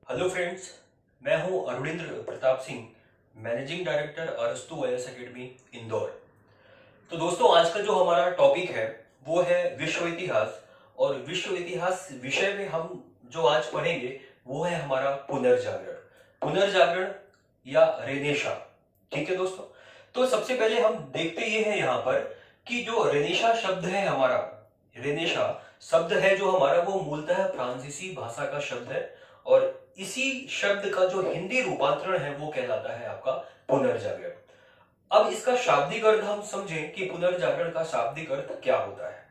Hello friends, मैं हूं Arvindra Pratap Singh, managing director अरस्तु आईएएस एकेडमी इंदौर। तो दोस्तों, आज का जो हमारा टॉपिक है वो है विश्व इतिहास। और विश्व इतिहास विषय में हम जो आज पढ़ेंगे वो है हमारा पुनर्जागरण। पुनर्जागरण या रेनेशा। ठीक है दोस्तों, तो सबसे पहले हम देखते ये हैं यहाँ पर कि जो रेनेशा शब्द है हमारा, रेनेशा शब्द है जो हमारा, वो मूलतः फ्रांसीसी भाषा का शब्द है। और इसी शब्द का जो हिंदी रूपांतरण है वो कहलाता है आपका पुनर्जागरण। अब इसका शाब्दिक अर्थ हम समझें कि पुनर्जागरण का शाब्दिक अर्थ क्या होता है।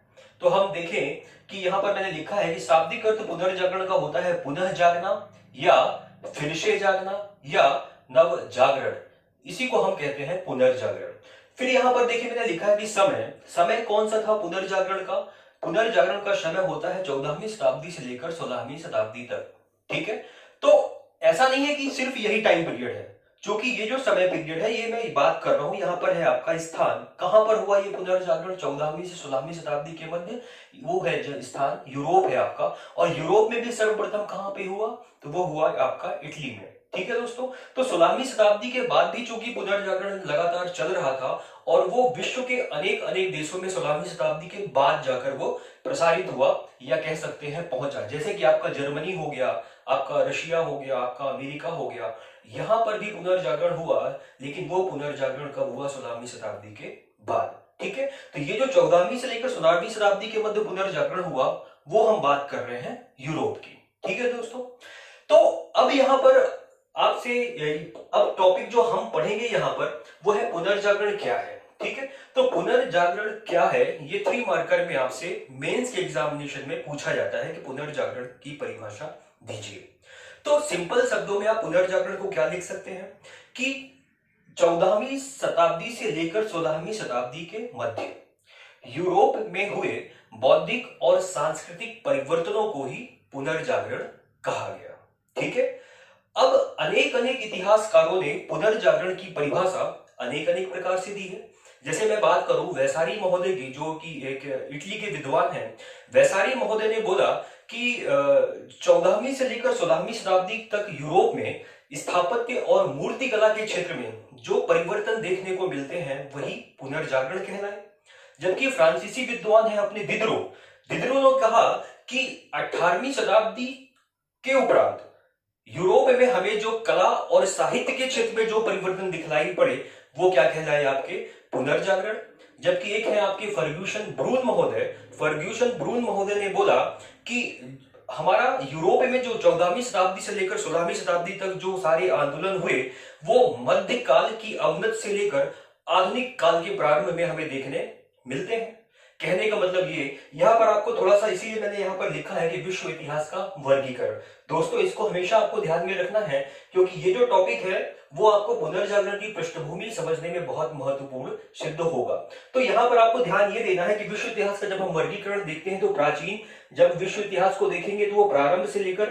तो हम देखें कि यहाँ पर मैंने लिखा है कि शाब्दिक अर्थ पुनर्जागरण का होता है पुनः जागना या फिर से जागना या नव जागरण। इसी को हम कहते हैं पुनर्जागरण। फिर यहाँ पर देखिए मैंने लिखा है कि समय समय कौन सा था पुनर्जागरण का। पुनर्जागरण का समय होता है 14वीं शताब्दी से लेकर 16वीं शताब्दी तक। ठीक है, तो ऐसा नहीं है कि सिर्फ यही टाइम पीरियड है, क्योंकि ये जो समय पीरियड है ये मैं बात कर रहा हूं, यहाँ पर है आपका स्थान। कहां पर हुआ ये पुनर्जागरण 14वीं से 16वीं शताब्दी के मध्य, वो है जो स्थान यूरोप है आपका। और यूरोप में भी सर्वप्रथम कहां पे हुआ, तो वो हुआ आपका इटली में। ठीक है दोस्तों, तो 16वीं शताब्दी के बाद भी चूंकि पुनर्जागरण लगातार चल रहा था और वो विश्व के अनेक अनेक देशों में 16वीं शताब्दी के बाद जाकर वो प्रसारित हुआ, या कह सकते हैं पहुंचा। जैसे कि आपका जर्मनी हो गया, आपका रशिया हो गया, आपका अमेरिका हो गया, यहां पर भी पुनर्जागरण हुआ। लेकिन वो पुनर्जागरण कब हुआ, 16वीं शताब्दी के बाद। ठीक है, तो ये जो 14वीं से लेकर 16वीं शताब्दी के मध्य पुनर्जागरण हुआ वो हम बात कर रहे हैं यूरोप की। ठीक है दोस्तों, तो अब यहां पर आपसे अब टॉपिक जो हम पढ़ेंगे यहां पर वो है पुनर्जागरण क्या है। ठीक है, तो पुनर्जागरण क्या है ये 3 मार्कर में आपसे मेंस के एग्जामिनेशन में पूछा जाता है कि पुनर्जागरण की परिभाषा दीजिए। तो सिंपल शब्दों में आप पुनर्जागरण को क्या लिख सकते हैं कि 14वीं शताब्दी से लेकर 16वीं शताब्दी के मध्य यूरोप में हुए बौद्धिक और सांस्कृतिक परिवर्तनों को ही पुनर्जागरण कहा गया। ठीक है, अब अनेक अनेक इतिहासकारों ने पुनर्जागरण की परिभाषा अनेक अनेक प्रकार से दी है। जैसे मैं बात करूं वैसारी महोदय की, जो कि एक इटली के विद्वान हैं, वैसारी महोदय ने बोला कि 14वीं से लेकर 16वीं शताब्दी तक यूरोप में स्थापत्य और मूर्ति कला के क्षेत्र में जो परिवर्तन देखने को मिलते हैं वही पुनर्जागरण कहलाए। जबकि फ्रांसीसी विद्वान है अपने दिदरो ने कहा कि 18वीं शताब्दी के उपरांत यूरोप में हमें जो कला और साहित्य के क्षेत्र में जो परिवर्तन दिखलाई पड़े वो क्या कहलाए, आपके पुनर्जागरण। जबकि एक है आपके फर्ग्यूसन ब्रून महोदय ने बोला कि हमारा यूरोप में जो 14वीं शताब्दी से लेकर 16वीं शताब्दी तक जो सारे आंदोलन हुए वो मध्यकाल की अवनत से लेकर आधुनिक काल के प्रारंभ में हमें देखने मिलते हैं। कहने का मतलब ये, यहां पर आपको थोड़ा सा, इसीलिए मैंने यहां पर लिखा है कि विश्व इतिहास का वर्गीकरण। दोस्तों, इसको हमेशा आपको ध्यान में रखना है, क्योंकि ये जो टॉपिक है वो आपको पुनर्जागरण की पृष्ठभूमि समझने में बहुत महत्वपूर्ण सिद्ध होगा। तो यहाँ पर आपको ध्यान ये देना है कि विश्व इतिहास का जब हम वर्गीकरण देखते हैं तो प्राचीन, जब विश्व इतिहास को देखेंगे तो वो प्रारंभ से लेकर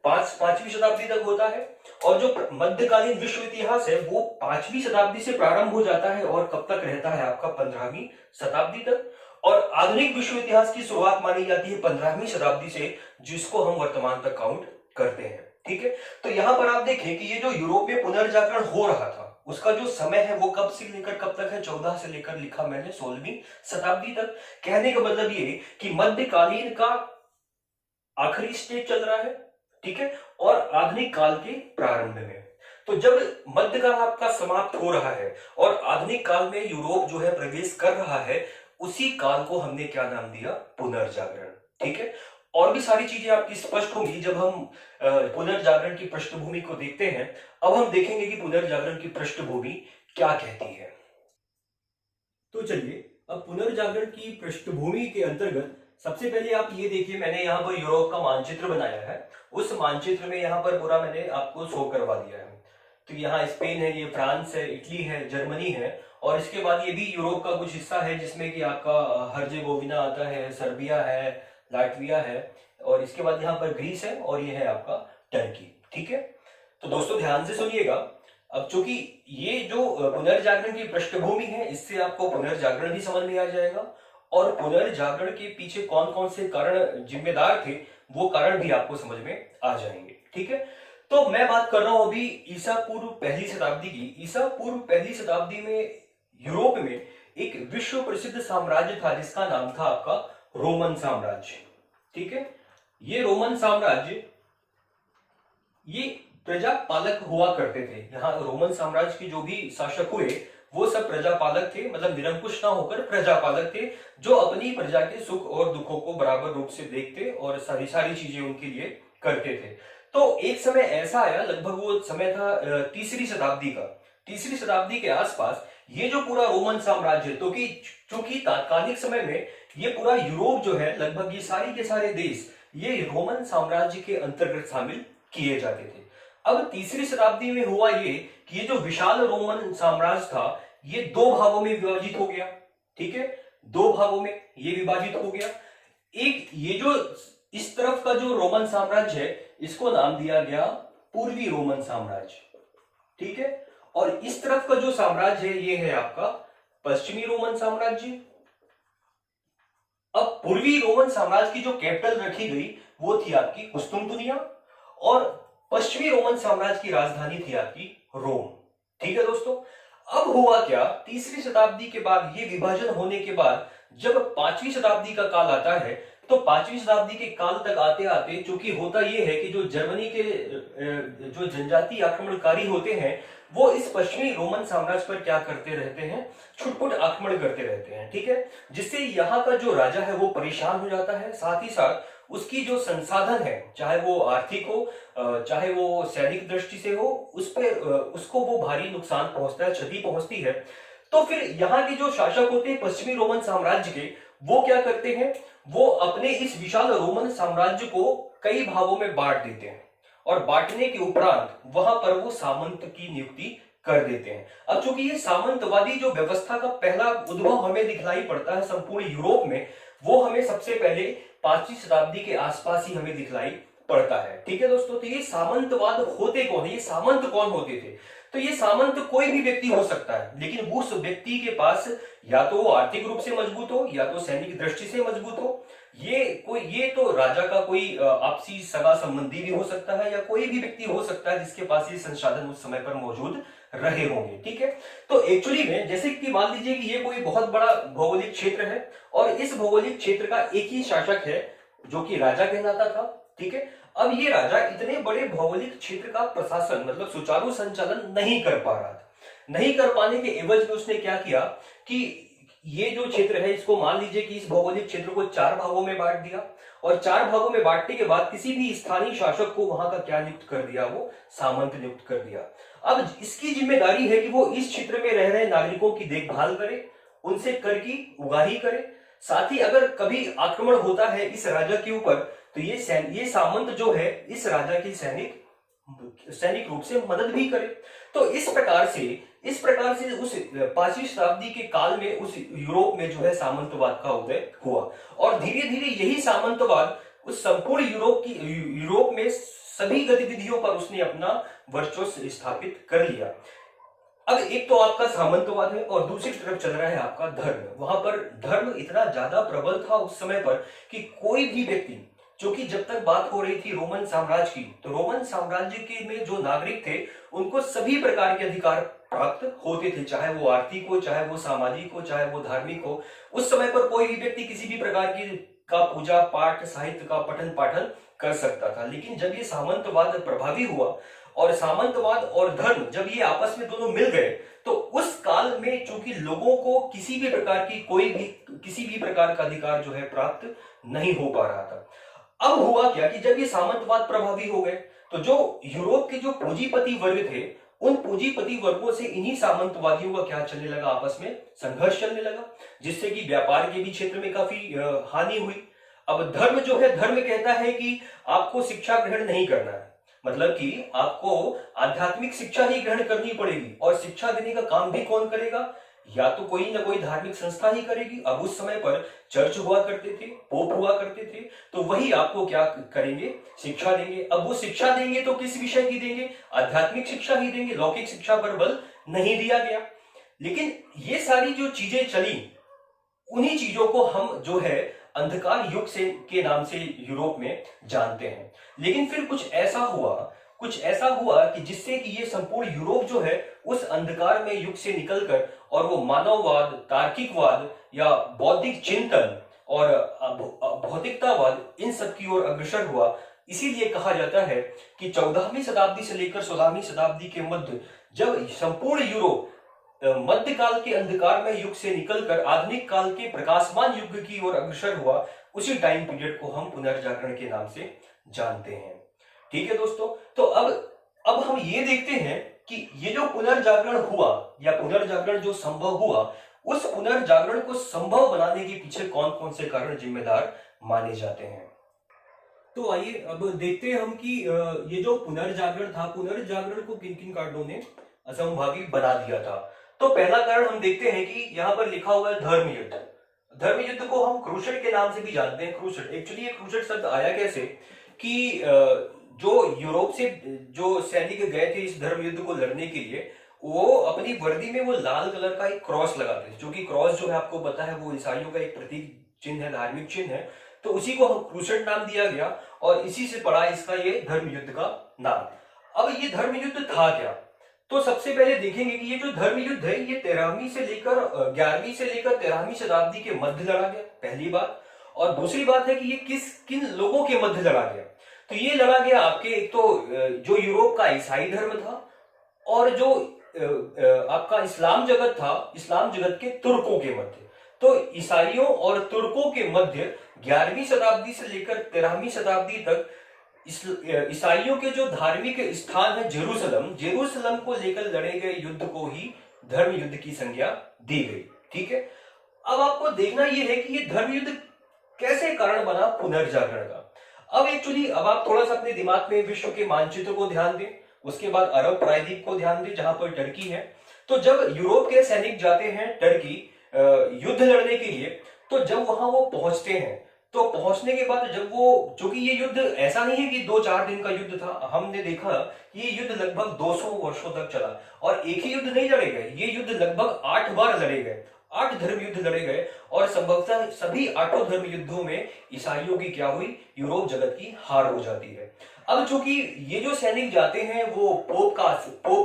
पांचवी शताब्दी तक होता है। और जो मध्यकालीन विश्व इतिहास है वो 5वीं शताब्दी से प्रारंभ हो जाता है और कब तक रहता है आपका 15वीं शताब्दी तक। और आधुनिक विश्व इतिहास की शुरुआत मानी जाती है 15वीं शताब्दी से, जिसको हम वर्तमान तक काउंट करते हैं। ठीक है, तो यहां पर आप देखें कि ये जो यूरोप में पुनर्जागरण हो रहा था उसका जो समय है वो कब से लेकर कब तक है, 14 से लेकर लिखा मैंने 16वीं शताब्दी तक। कहने का मतलब ये कि मध्यकालीन का आखिरी स्टेज चल रहा है, ठीक है, और आधुनिक काल के प्रारंभ में। तो जब मध्यकाल आपका समाप्त हो रहा है और आधुनिक काल में यूरोप जो है प्रवेश कर रहा है, उसी काल को हमने क्या नाम दिया, पुनर्जागरण। ठीक है, और भी सारी चीजें आपकी स्पष्ट होंगी जब हम पुनर्जागरण की पृष्ठभूमि को देखते हैं। अब हम देखेंगे कि पुनर्जागरण की पृष्ठभूमि क्या कहती है। तो चलिए, अब पुनर्जागरण की पृष्ठभूमि के अंतर्गत सबसे पहले आप ये देखिए, मैंने यहाँ पर यूरोप का मानचित्र बनाया है। उस मानचित्र में यहाँ पर पूरा मैंने आपको शो करवा दिया है। तो यहाँ स्पेन है, ये फ्रांस है, इटली है, जर्मनी है, और इसके बाद ये भी यूरोप का कुछ हिस्सा है जिसमें कि आपका हर्जेगोविना आता है, सर्बिया है, लाटविया है, और इसके बाद यहाँ पर ग्रीस है, और ये है आपका टर्की। ठीक है, तो दोस्तों ध्यान से सुनिएगा। अब चूंकि ये जो पुनर्जागरण की पृष्ठभूमि है, इससे आपको पुनर्जागरण भी समझ में आ जाएगा और पुनर्जागरण के पीछे कौन कौन से कारण जिम्मेदार थे वो कारण भी आपको समझ में आ जाएंगे। ठीक है, तो मैं बात कर रहा हूं अभी ईसा पूर्व पहली शताब्दी की। ईसा पूर्व पहली शताब्दी में यूरोप में एक विश्व प्रसिद्ध साम्राज्य था जिसका नाम था आपका रोमन साम्राज्य। ठीक है, ये रोमन साम्राज्य ये प्रजापालक हुआ करते थे। यहाँ रोमन साम्राज्य के जो भी शासक हुए वो सब प्रजापालक थे, मतलब निरंकुश ना होकर प्रजापालक थे, जो अपनी प्रजा के सुख और दुखों को बराबर रूप से देखते और सारी सारी चीजें उनके लिए करते थे। तो एक समय ऐसा आया, लगभग वो समय था तीसरी शताब्दी का। तीसरी शताब्दी के आसपास ये जो पूरा रोमन साम्राज्य, तो कि चूंकि तात्कालिक समय में ये पूरा यूरोप जो है, लगभग ये सारी के सारे देश ये रोमन साम्राज्य के अंतर्गत शामिल किए जाते थे। अब तीसरी शताब्दी में हुआ ये कि ये जो विशाल रोमन साम्राज्य था ये दो भागों में विभाजित हो गया। ठीक है, दो भागों में ये विभाजित हो गया। एक ये जो इस तरफ का जो रोमन साम्राज्य है इसको नाम दिया गया पूर्वी रोमन साम्राज्य। ठीक है, और इस तरफ का जो साम्राज्य है ये है आपका पश्चिमी रोमन साम्राज्य। अब पूर्वी रोमन साम्राज्य की जो कैपिटल रखी गई वो थी आपकी कुस्तुनतुनिया, और पश्चिमी रोमन साम्राज्य की राजधानी थी आपकी रोम। ठीक है दोस्तों, अब हुआ क्या, तीसरी शताब्दी के बाद ये विभाजन होने के बाद जब पांचवी शताब्दी का काल आता है, तो पांचवी शताब्दी के काल तक आते आते चूंकि होता यह है कि जो जर्मनी के जो जनजातीय आक्रमणकारी होते हैं वो इस पश्चिमी रोमन साम्राज्य पर क्या करते रहते हैं, छुटपुट आक्रमण करते रहते हैं। ठीक है, जिससे यहाँ का जो राजा है वो परेशान हो जाता है, साथ ही साथ उसकी जो संसाधन है, चाहे वो आर्थिक हो चाहे वो सैनिक दृष्टि से हो, उस पर उसको वो भारी नुकसान पहुंचता है, क्षति पहुंचती है। तो फिर यहाँ के जो शासक होते हैं पश्चिमी रोमन साम्राज्य के, वो क्या करते हैं, वो अपने इस विशाल रोमन साम्राज्य को कई भागों में बांट देते हैं, और बांटने के उपरांत वहां पर वो सामंत की नियुक्ति कर देते हैं। अब चूंकि ये सामंतवादी जो व्यवस्था का पहला उद्भव हमें दिखलाई पड़ता है संपूर्ण यूरोप में, वो हमें सबसे पहले पांचवी शताब्दी के आसपास ही हमें दिखलाई पड़ता है। ठीक है दोस्तों, तो ये सामंतवाद होते कौन है, ये सामंत कौन होते थे, तो ये सामंत कोई भी व्यक्ति हो सकता है, लेकिन उस व्यक्ति के पास या तो वो आर्थिक रूप से मजबूत हो या तो सैनिक दृष्टि से मजबूत हो। ये तो राजा का कोई आपसी सगा संबंधी भी हो सकता है, या कोई भी व्यक्ति हो सकता है जिसके पास ये संसाधन उस समय पर मौजूद रहे होंगे। ठीक है, तो एक्चुअली में जैसे कि मान लीजिए कि ये कोई बहुत बड़ा भौगोलिक क्षेत्र है, और इस भौगोलिक क्षेत्र का एक ही शासक है जो कि राजा कहलाता था। ठीक है, अब ये राजा इतने बड़े भौगोलिक क्षेत्र का प्रशासन, मतलब सुचारू संचालन नहीं कर पा रहा था। नहीं कर पाने के एवज में उसने क्या किया कि ये जो क्षेत्र है इसको मान लीजिए कि इस भौगोलिक क्षेत्र को चार भागों में बांट दिया, और चार भागों में बांटने के बाद किसी भी स्थानीय शासक को वहां का क्या नियुक्त कर दिया, वो सामंत नियुक्त कर दिया। अब इसकी जिम्मेदारी है कि वो इस क्षेत्र में रह रहे नागरिकों की देखभाल करे, उनसे कर की उगाही करे, साथ ही अगर कभी आक्रमण होता है इस राजा के ऊपर तो ये सामंत जो है इस राजा की सैनिक रूप से मदद भी करे। तो इस प्रकार से उस पांचवी शताब्दी के काल में उस यूरोप में जो है सामंतवाद का उदय हुआ, और धीरे धीरे यही सामंतवाद उस संपूर्ण यूरोप में सभी गतिविधियों पर उसने अपना वर्चस्व स्थापित कर लिया। अब एक तो आपका सामंतवाद है और दूसरी तरफ चल रहा है आपका धर्म। वहां पर धर्म इतना ज्यादा प्रबल था उस समय पर कि कोई भी व्यक्ति, क्योंकि जब तक बात हो रही थी रोमन साम्राज्य की, तो रोमन साम्राज्य के में जो नागरिक थे उनको सभी प्रकार के अधिकार प्राप्त होते थे, चाहे वो आर्थिक हो, चाहे वो सामाजिक हो, चाहे वो धार्मिक हो। उस समय पर कोई भी व्यक्ति किसी भी प्रकार की का पूजा पाठ, साहित्य का पठन पाठन कर सकता था। लेकिन जब ये सामंतवाद प्रभावी हुआ और सामंतवाद और धर्म जब ये आपस में दोनों मिल गए, तो उस काल में चूंकि लोगों को किसी भी प्रकार का अधिकार जो है प्राप्त नहीं हो पा रहा था। अब हुआ क्या कि जब ये सामंतवाद प्रभावी हो गए, तो जो यूरोप के जो पूंजीपति वर्ग थे, उन पूंजीपति वर्गों से इन्हीं सामंतवादियों का क्या चलने लगा, आपस में संघर्ष चलने लगा, जिससे कि व्यापार के भी क्षेत्र में काफी हानि हुई। अब धर्म जो है, धर्म कहता है कि आपको शिक्षा ग्रहण नहीं करना है, मतलब कि आपको आध्यात्मिक शिक्षा ही ग्रहण करनी पड़ेगी, और शिक्षा देने का काम भी कौन करेगा, या तो कोई ना कोई धार्मिक संस्था ही करेगी। अब उस समय पर चर्च हुआ करते थे, पोप हुआ करते थे, तो वही आपको क्या करेंगे, शिक्षा देंगे। अब वो शिक्षा देंगे तो किस विषय की देंगे, आध्यात्मिक शिक्षा ही देंगे, लौकिक शिक्षा पर बल नहीं दिया गया। लेकिन ये सारी जो चीजें चली, उन्हीं चीजों को हम जो है अंधकार युग के नाम से यूरोप में जानते हैं। लेकिन फिर कुछ ऐसा हुआ कुछ ऐसा हुआ कि जिससे कि ये संपूर्ण यूरोप जो है उस अंधकार में युग से निकलकर और वो मानववाद, तार्किकवाद या बौद्धिक चिंतन और भौतिकतावाद इन सब की ओर अग्रसर हुआ। इसीलिए कहा जाता है कि 14वीं शताब्दी से लेकर 16वीं शताब्दी के मध्य जब संपूर्ण यूरोप मध्यकाल के अंधकार में युग से निकलकर आधुनिक काल के प्रकाशमान युग की ओर अग्रसर हुआ, उसी टाइम पीरियड को हम पुनर्जागरण के नाम से जानते हैं। ठीक है दोस्तों, तो अब हम ये देखते हैं कि ये जो पुनर्जागरण हुआ या पुनर्जागरण जो संभव हुआ, उस पुनर्जागरण को संभव बनाने के पीछे कौन कौन से कारण जिम्मेदार माने जाते हैं। तो आइए अब देखते हैं हम कि ये जो पुनर्जागरण था, पुनर्जागरण को किन किन कारणों ने असंभावी बना दिया था। तो पहला कारण हम देखते हैं कि यहाँ पर लिखा हुआ है धर्म युद्ध। धर्म युद्ध को हम क्रूसेड के नाम से भी जानते हैं। क्रूसेड, एक्चुअली ये क्रूसेड शब्द आया कैसे कि जो यूरोप से जो सैनिक गए थे इस धर्म युद्ध को लड़ने के लिए, वो अपनी वर्दी में वो लाल कलर का एक क्रॉस लगाते थे, जो कि क्रॉस जो है आपको पता है वो ईसाइयों का एक प्रतीक चिन्ह है, धार्मिक चिन्ह है। तो उसी को हम क्रूसेड नाम दिया गया और इसी से पड़ा इसका ये धर्म युद्ध का नाम। अब ये धर्म युद्ध था क्या, तो सबसे पहले देखेंगे कि ये जो धर्म युद्ध है ये 11वीं से लेकर 11वीं से लेकर 13वीं शताब्दी के मध्य लड़ा गया, पहली बात। और दूसरी बात है कि ये किन लोगों के मध्य लड़ा गया, तो ये लड़ा गया आपके एक तो जो यूरोप का ईसाई धर्म था और जो आपका इस्लाम जगत था, इस्लाम जगत के तुर्कों के मध्य। तो ईसाइयों और तुर्कों के मध्य 11वीं शताब्दी से लेकर 13वीं शताब्दी तक ईसाइयों के जो धार्मिक स्थान है जेरूसलम को लेकर लड़े गए युद्ध को ही धर्म युद्ध की संज्ञा दी गई। ठीक है, अब आपको देखना यह है कि ये धर्म युद्ध कैसे कारण बना पुनर्जागरण का। अब एक्चुअली अब आप थोड़ा सा अपने दिमाग में विश्व के मानचित्र को ध्यान दें, उसके बाद अरब प्रायद्वीप को ध्यान दें जहां पर टर्की है। तो जब यूरोप के सैनिक जाते हैं टर्की युद्ध लड़ने के लिए, तो जब वहां वो पहुंचते हैं, तो पहुंचने के बाद जब वो, चूंकि ये युद्ध ऐसा नहीं है कि 2-4 दिन का युद्ध था, हमने देखा ये युद्ध लगभग 200 वर्षों तक चला और एक ही युद्ध नहीं लड़े गए, ये युद्ध लगभग 8 बार लड़े गए, 8 धर्म युद्ध लड़े गए और संभवतः सभी 8 धर्म युद्धों में ईसाइयों की क्या हुई, यूरोप जगत की हार हो जाती है। अब चूंकि ये जो सैनिक जाते हैं वो पोप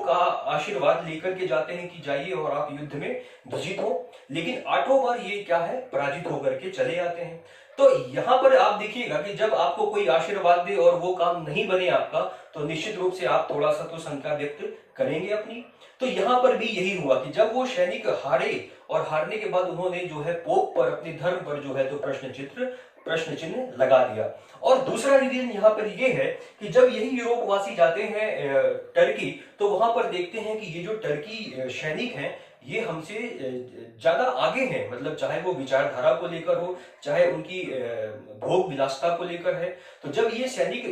का आशीर्वाद लेकर के जाते हैं कि जाइए और आप युद्ध में विजित हो, लेकिन 8 बार ये क्या है, पराजित होकर के चले आते हैं। तो यहां पर आप देखिएगा कि जब आपको कोई आशीर्वाद दे और वो काम नहीं बने आपका, तो निश्चित रूप से आप थोड़ा सा तो शंका व्यक्त करेंगे अपनी। तो यहां पर भी यही हुआ कि जब वो सैनिक हारे और हारने के बाद उन्होंने जो है पोप पर, अपने धर्म पर जो है तो प्रश्न चिन्ह लगा दिया। और दूसरा रीजन यहाँ पर यह है कि जब यही यूरोप वासी जाते हैं टर्की, तो वहां पर देखते हैं कि ये जो टर्की सैनिक हैं ये हमसे ज्यादा आगे हैं, मतलब चाहे वो विचारधारा को लेकर हो, चाहे उनकी भोग विलासता को लेकर है। तो जब ये सैनिक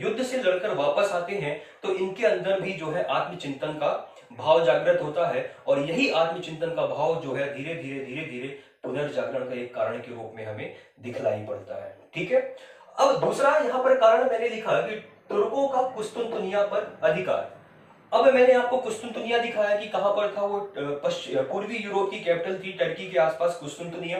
युद्ध से लड़कर वापस आते हैं तो इनके अंदर भी जो है आत्मचिंतन का भाव जागृत होता है और यही आत्मचिंतन का भाव जो है धीरे धीरे पुनर्जागरण का एक कारण के रूप में हमें दिखलाई पड़ता है। ठीक है, अब दूसरा यहाँ पर कारण मैंने लिखा कि तुर्कों का कुस्तुनतुनिया पर अधिकार। अब मैंने आपको कुस्तुनतुनिया दिखाया कि कहां पर था, वो पूर्वी यूरोप की कैपिटल थी टर्की के आसपास कुस्तुनतुनिया।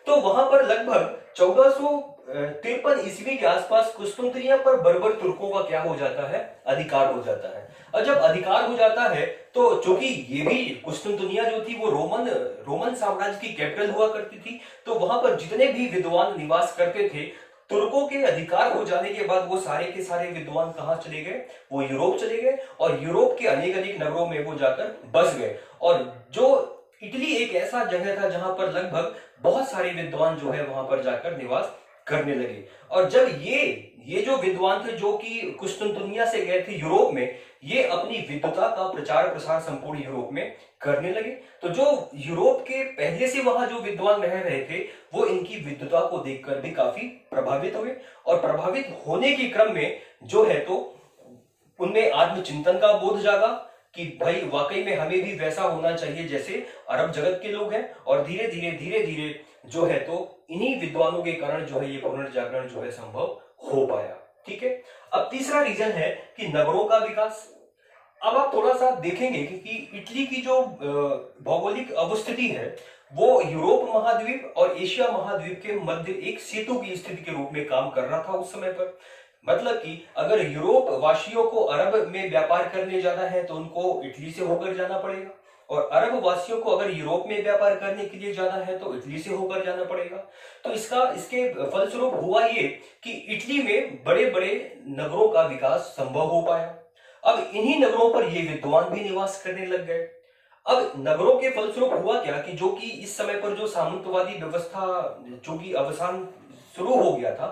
तो वहां पर लगभग 1453 ईस्वी के आसपास कुस्तुनतुनिया पर बर्बर तुर्कों का क्या हो जाता है, अधिकार हो जाता है। और जब अधिकार हो जाता है तो चूंकि ये भी कुस्तुनतुनिया जो थी वो रोमन साम्राज्य की कैपिटल हुआ करती थी, तो वहां पर जितने भी विद्वान निवास करते थे, तुर्कों के अधिकार हो जाने के बाद वो सारे के सारे विद्वान कहां चले गए, वो यूरोप चले गए और यूरोप के अनेक नगरों में वो जाकर बस गए। और जो इटली एक ऐसा जगह था जहां पर लगभग बहुत सारे विद्वान जो है वहां पर जाकर निवास करने लगे। और जब ये जो विद्वान थे जो कि कुस्तुनतुनिया से गए थे यूरोप में, ये अपनी विद्वता का प्रचार प्रसार संपूर्ण यूरोप में करने लगे। तो जो यूरोप के पहले से वहां जो विद्वान रह रहे थे वो इनकी विद्वता को देखकर भी काफी प्रभावित हुए और प्रभावित होने के क्रम में जो है तो उनमें आत्मचिंतन का बोध जागा कि भाई वाकई में हमें भी वैसा होना चाहिए जैसे अरब जगत के लोग हैं। और धीरे धीरे जो है तो इन्हीं विद्वानों के कारण जो है ये पुनर्जागरण जो है संभव हो पाया। ठीक है, अब तीसरा रीजन है कि नगरों का विकास। अब आप थोड़ा सा देखेंगे कि इटली की जो भौगोलिक अवस्थिति है वो यूरोप महाद्वीप और एशिया महाद्वीप के मध्य एक सेतु की स्थिति के रूप में काम कर रहा था उस समय पर। मतलब कि अगर यूरोप वासियों को अरब में व्यापार करने जाना है तो उनको इटली से होकर जाना पड़ेगा, और अरब वासियों को अगर यूरोप में व्यापार करने के लिए जाना है तो इटली से होकर जाना पड़ेगा। तो इसके फलस्वरूप हुआ ये कि इटली में बड़े बड़े नगरों का विकास संभव हो पाया। अब इन्हीं नगरों पर ये विद्वान भी निवास करने लग गए। अब नगरों के फलस्वरूप हुआ क्या कि जो कि इस समय पर जो सामंतवादी व्यवस्था जो कि अवसान शुरू हो गया था,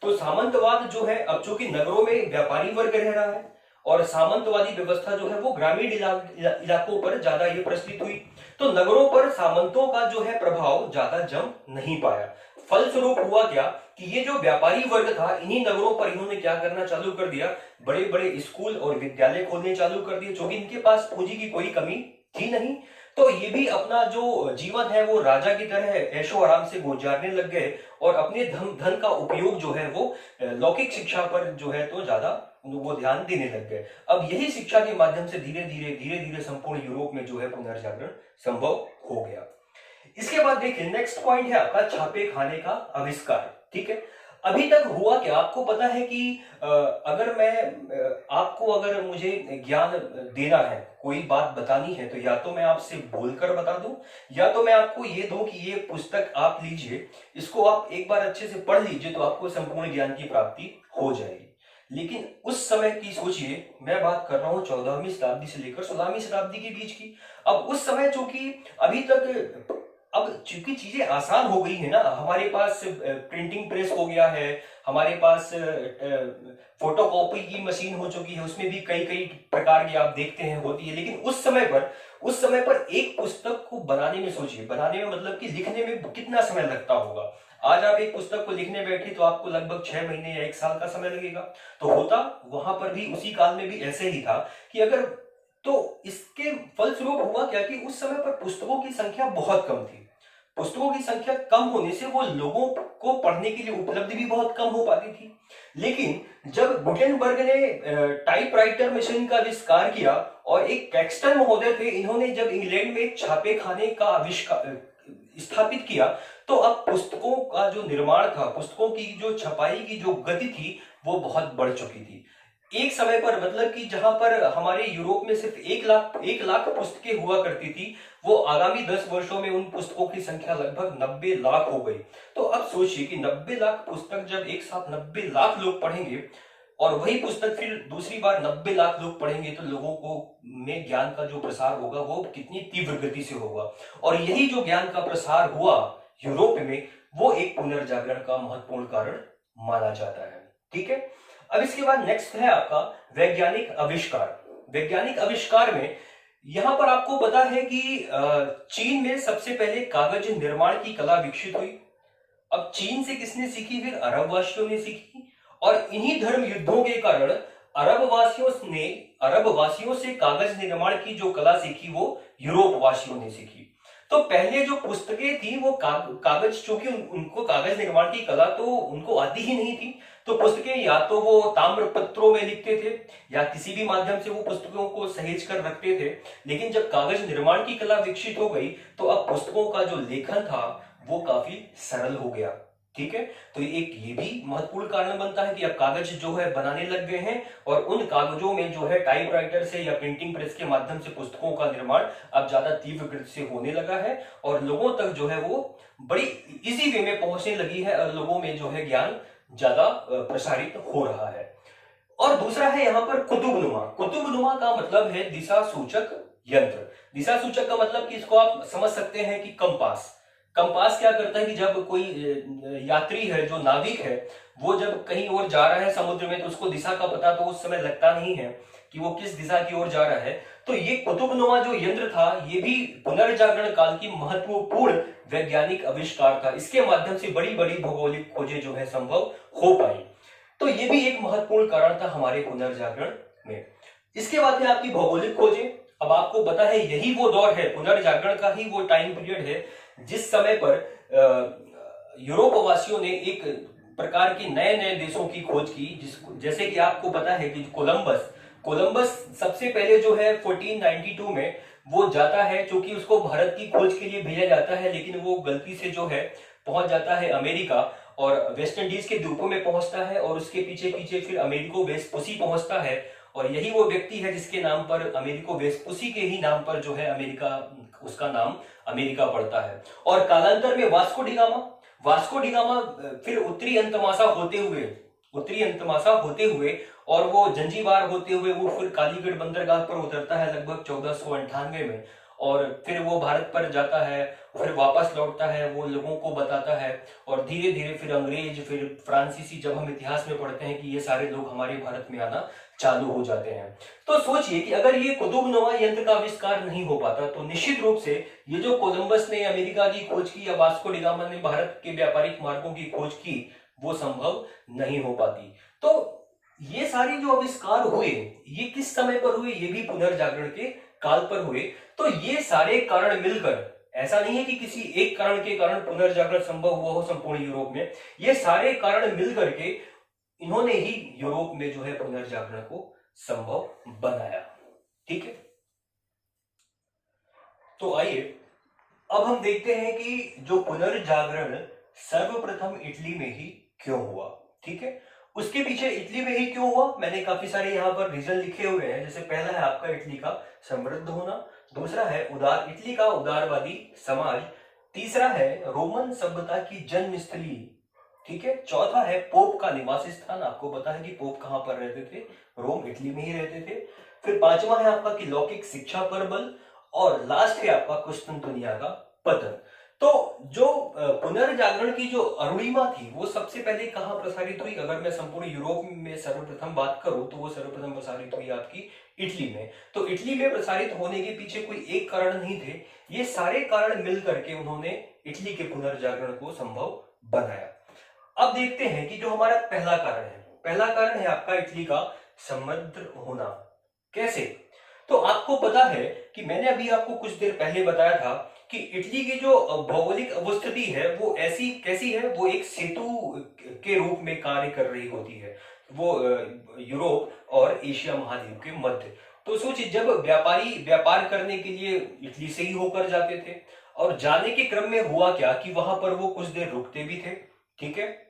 तो सामंतवाद जो है अब चूंकि नगरों में व्यापारी वर्ग रह रहा है और सामंतवादी व्यवस्था जो है वो ग्रामीण इलाकों पर ज्यादा ये प्रचलित हुई, तो नगरों पर सामंतों का जो है प्रभाव ज्यादा जम नहीं पाया। फलस्वरूप हुआ क्या कि ये जो व्यापारी वर्ग था, इन्हीं नगरों पर इन्होंने क्या करना चालू कर दिया, बड़े बड़े स्कूल और विद्यालय खोलने चालू कर दिए, जो कि इनके पास पूंजी की कोई कमी थी नहीं। तो ये भी अपना जो जीवन है वो राजा की तरह ऐशो आराम से गुजारने लग गए और अपने धन का उपयोग जो है वो लौकिक शिक्षा पर जो है तो ज्यादा वो ध्यान देने लग गए। अब यही शिक्षा के माध्यम से धीरे धीरे संपूर्ण यूरोप में जो है पुनर्जागरण संभव हो गया। इसके बाद देखिए नेक्स्ट पॉइंट है आपका छापे खाने का आविष्कार। ठीक है, अभी तक हुआ क्या, आपको पता है कि अगर मैं आपको अगर मुझे ज्ञान देना है, कोई बात बतानी है, तो या तो मैं आपसे बोलकर बता दूं या तो मैं आपको ये दूं कि ये पुस्तक आप लीजिए, इसको आप एक बार अच्छे से पढ़ लीजिए तो आपको संपूर्ण ज्ञान की प्राप्ति हो जाएगी। लेकिन उस समय की सोचिए, मैं बात कर रहा हूं 14वीं शताब्दी से लेकर 16वीं शताब्दी के बीच की। अब उस समय चूंकि अभी तक अब चूंकि चीजें आसान हो गई है ना, हमारे पास प्रिंटिंग प्रेस हो गया है, हमारे पास फोटोकॉपी की मशीन हो चुकी है, उसमें भी कई कई प्रकार की आप देखते हैं होती है। लेकिन उस समय पर एक पुस्तक को बनाने में सोचिए, बनाने में मतलब कि लिखने में कितना समय लगता होगा। आज आप एक पुस्तक को लिखने बैठे तो आपको लगभग 6 महीने या 1 साल का समय लगेगा। तो होता वहां पर भी उसी काल में भी ऐसे ही था कि अगर, तो इसके फलस्वरूप हुआ क्या कि उस समय पर पुस्तकों की संख्या बहुत कम थी। पुस्तकों की संख्या कम होने से वो लोगों को पढ़ने के लिए उपलब्ध भी बहुत कम हो पाती थी। लेकिन जब गुटेनबर्ग ने टाइपराइटर मशीन का आविष्कार किया और एक कैक्सटन महोदय थे, इन्होंने जब इंग्लैंड में छापे खाने का आविष्कार स्थापित किया, तो अब पुस्तकों का जो निर्माण था, पुस्तकों की जो छपाई की जो गति थी वो बहुत बढ़ चुकी थी। एक समय पर मतलब कि जहां पर हमारे यूरोप में सिर्फ 1 लाख पुस्तकें हुआ करती थी, वो आगामी 10 वर्षों में उन पुस्तकों की संख्या लगभग 90 लाख हो गई। तो अब सोचिए कि 90 लाख पुस्तक जब एक साथ 90 लाख लोग पढ़ेंगे और वही पुस्तक फिर दूसरी बार 90 लाख लोग पढ़ेंगे, तो लोगों को में ज्ञान का जो प्रसार होगा वो कितनी तीव्र गति से होगा। और यही जो ज्ञान का प्रसार हुआ यूरोप में, वो एक पुनर्जागरण का महत्वपूर्ण कारण माना जाता है। ठीक है, अब इसके बाद नेक्स्ट है आपका वैज्ञानिक आविष्कार। वैज्ञानिक आविष्कार में यहां पर आपको पता है कि चीन में सबसे पहले कागज निर्माण की कला विकसित हुई। अब चीन से किसने सीखी, फिर अरब वासियों ने सीखी, और इन्हीं धर्म युद्धों के कारण अरब वासियों से कागज निर्माण की जो कला सीखी वो यूरोप वासियों ने सीखी। तो पहले जो पुस्तकें थी वो कागज, चूंकि उनको कागज निर्माण की कला तो उनको आती ही नहीं थी, तो पुस्तकें या तो वो ताम्र पत्रों में लिखते थे या किसी भी माध्यम से वो पुस्तकों को सहेज कर रखते थे। लेकिन जब कागज निर्माण की कला विकसित हो गई तो अब पुस्तकों का जो लेखन था वो काफी सरल हो गया। ठीक है, तो एक ये भी महत्वपूर्ण कारण बनता है कि अब कागज जो है बनाने लग गए हैं और उन कागजों में जो है टाइपराइटर से या प्रिंटिंग प्रेस के माध्यम से पुस्तकों का निर्माण अब ज्यादा तीव्र गति से होने लगा है और लोगों तक जो है वो बड़ी इजी वे में पहुंचने लगी है और लोगों में जो है ज्ञान ज्यादा प्रसारित हो रहा है। और दूसरा है यहाँ पर कुतुबनुमा। कुतुबनुमा का मतलब है दिशा सूचक यंत्र। दिशा सूचक का मतलब कि इसको आप समझ सकते हैं कि कंपास। कंपास क्या करता है कि जब कोई यात्री है, जो नाविक है, वो जब कहीं और जा रहा है समुद्र में, तो उसको दिशा का पता तो उस समय लगता नहीं है कि वो किस दिशा की ओर जा रहा है। तो ये कुतुबनुमा जो यंत्र था, ये भी पुनर्जागरण काल की महत्वपूर्ण वैज्ञानिक आविष्कार था। इसके माध्यम से बड़ी बड़ी भौगोलिक खोजें जो है संभव हो पाई। तो ये भी एक महत्वपूर्ण कारण था हमारे पुनर्जागरण में। इसके बाद है आपकी भौगोलिक खोजें। अब आपको पता है यही वो दौर है, पुनर्जागरण का ही वो टाइम पीरियड है जिस समय पर यूरोप वासियों ने एक प्रकार के नए नए देशों की खोज की। जैसे कि आपको पता है कि कोलंबस सबसे पहले जो है 1492 में वो जाता है, क्योंकि उसको भारत की खोज के लिए भेजा जाता है, लेकिन वो गलती से जो है पहुंच जाता है अमेरिका। और वेस्ट इंडीज के द्वीपों में पहुंचता है और उसके पीछे पीछे फिर अमेरिको वेस्पुसी पहुंचता है और यही वो व्यक्ति है जिसके नाम पर अमेरिको वेस्पुसी के ही नाम पर जो है अमेरिका, उसका नाम अमेरिका पड़ता है। और कालांतर में वास्को डी गामा फिर उत्तरी अंतमासा होते हुए और वो जंजीबार होते हुए वो फिर कालीगढ़ बंदरगाह पर उतरता है लगभग 1498 में और फिर वो भारत पर जाता है, फिर वापस लौटता है, वो लोगों को बताता है और धीरे धीरे फिर अंग्रेज, फिर फ्रांसीसी, जब हम इतिहास में पढ़ते हैं कि ये सारे लोग हमारे भारत में आना चालू हो जाते हैं। तो सोचिए कि अगर ये कुतुबनुमा यंत्र का आविष्कार नहीं हो पाता तो निश्चित रूप से ये जो कोलंबस ने अमेरिका की खोज की या वास्को डी गामा ने भारत के व्यापारिक मार्गों की खोज की वो संभव नहीं हो पाती। तो ये सारे जो आविष्कार हुए ये किस समय पर हुए, ये भी पुनर्जागरण के काल पर हुए। तो ये सारे कारण मिलकर, ऐसा नहीं है कि किसी एक कारण के कारण पुनर्जागरण संभव हुआ हो संपूर्ण यूरोप में, ये सारे कारण मिलकर के इन्होंने ही यूरोप में जो है पुनर्जागरण को संभव बनाया। ठीक है, तो आइए अब हम देखते हैं कि जो पुनर्जागरण सर्वप्रथम इटली में ही क्यों हुआ। ठीक है, उसके पीछे इटली में ही क्यों हुआ, मैंने काफी सारे यहाँ पर रीजन लिखे हुए हैं। जैसे पहला है आपका इटली का समृद्ध होना, दूसरा है इटली का उदारवादी समाज, तीसरा है रोमन सभ्यता की जन्मस्थली, ठीक है, चौथा है पोप का निवास स्थान, आपको पता है कि पोप कहां पर रहते थे, रोम इटली में ही रहते थे। फिर पांचवा है आपका कि लौकिक शिक्षा पर बल, और लास्ट है आपका कुस्तुनतुनिया का पतन। तो जो पुनर्जागरण की जो अरुणिमा थी वो सबसे पहले कहां प्रसारित हुई, अगर मैं संपूर्ण यूरोप में सर्वप्रथम बात करूं तो वो सर्वप्रथम प्रसारित हुई आपकी इटली में। तो इटली में प्रसारित होने के पीछे कोई एक कारण नहीं थे, ये सारे कारण मिल करके उन्होंने इटली के पुनर्जागरण को संभव बनाया। अब देखते हैं कि जो हमारा पहला कारण है आपका इटली का समृद्ध होना। कैसे, तो आपको पता है कि मैंने अभी आपको कुछ देर पहले बताया था कि इटली की जो भौगोलिक अवस्थिति है वो कैसी है, वो एक सेतु के रूप में कार्य कर रही होती है, वो यूरोप और एशिया महाद्वीप के मध्य। तो सोचिए जब व्यापारी व्यापार करने के लिए इटली से ही होकर जाते थे और जाने के क्रम में हुआ क्या कि वहां पर वो कुछ देर रुकते भी थे। ठीक है,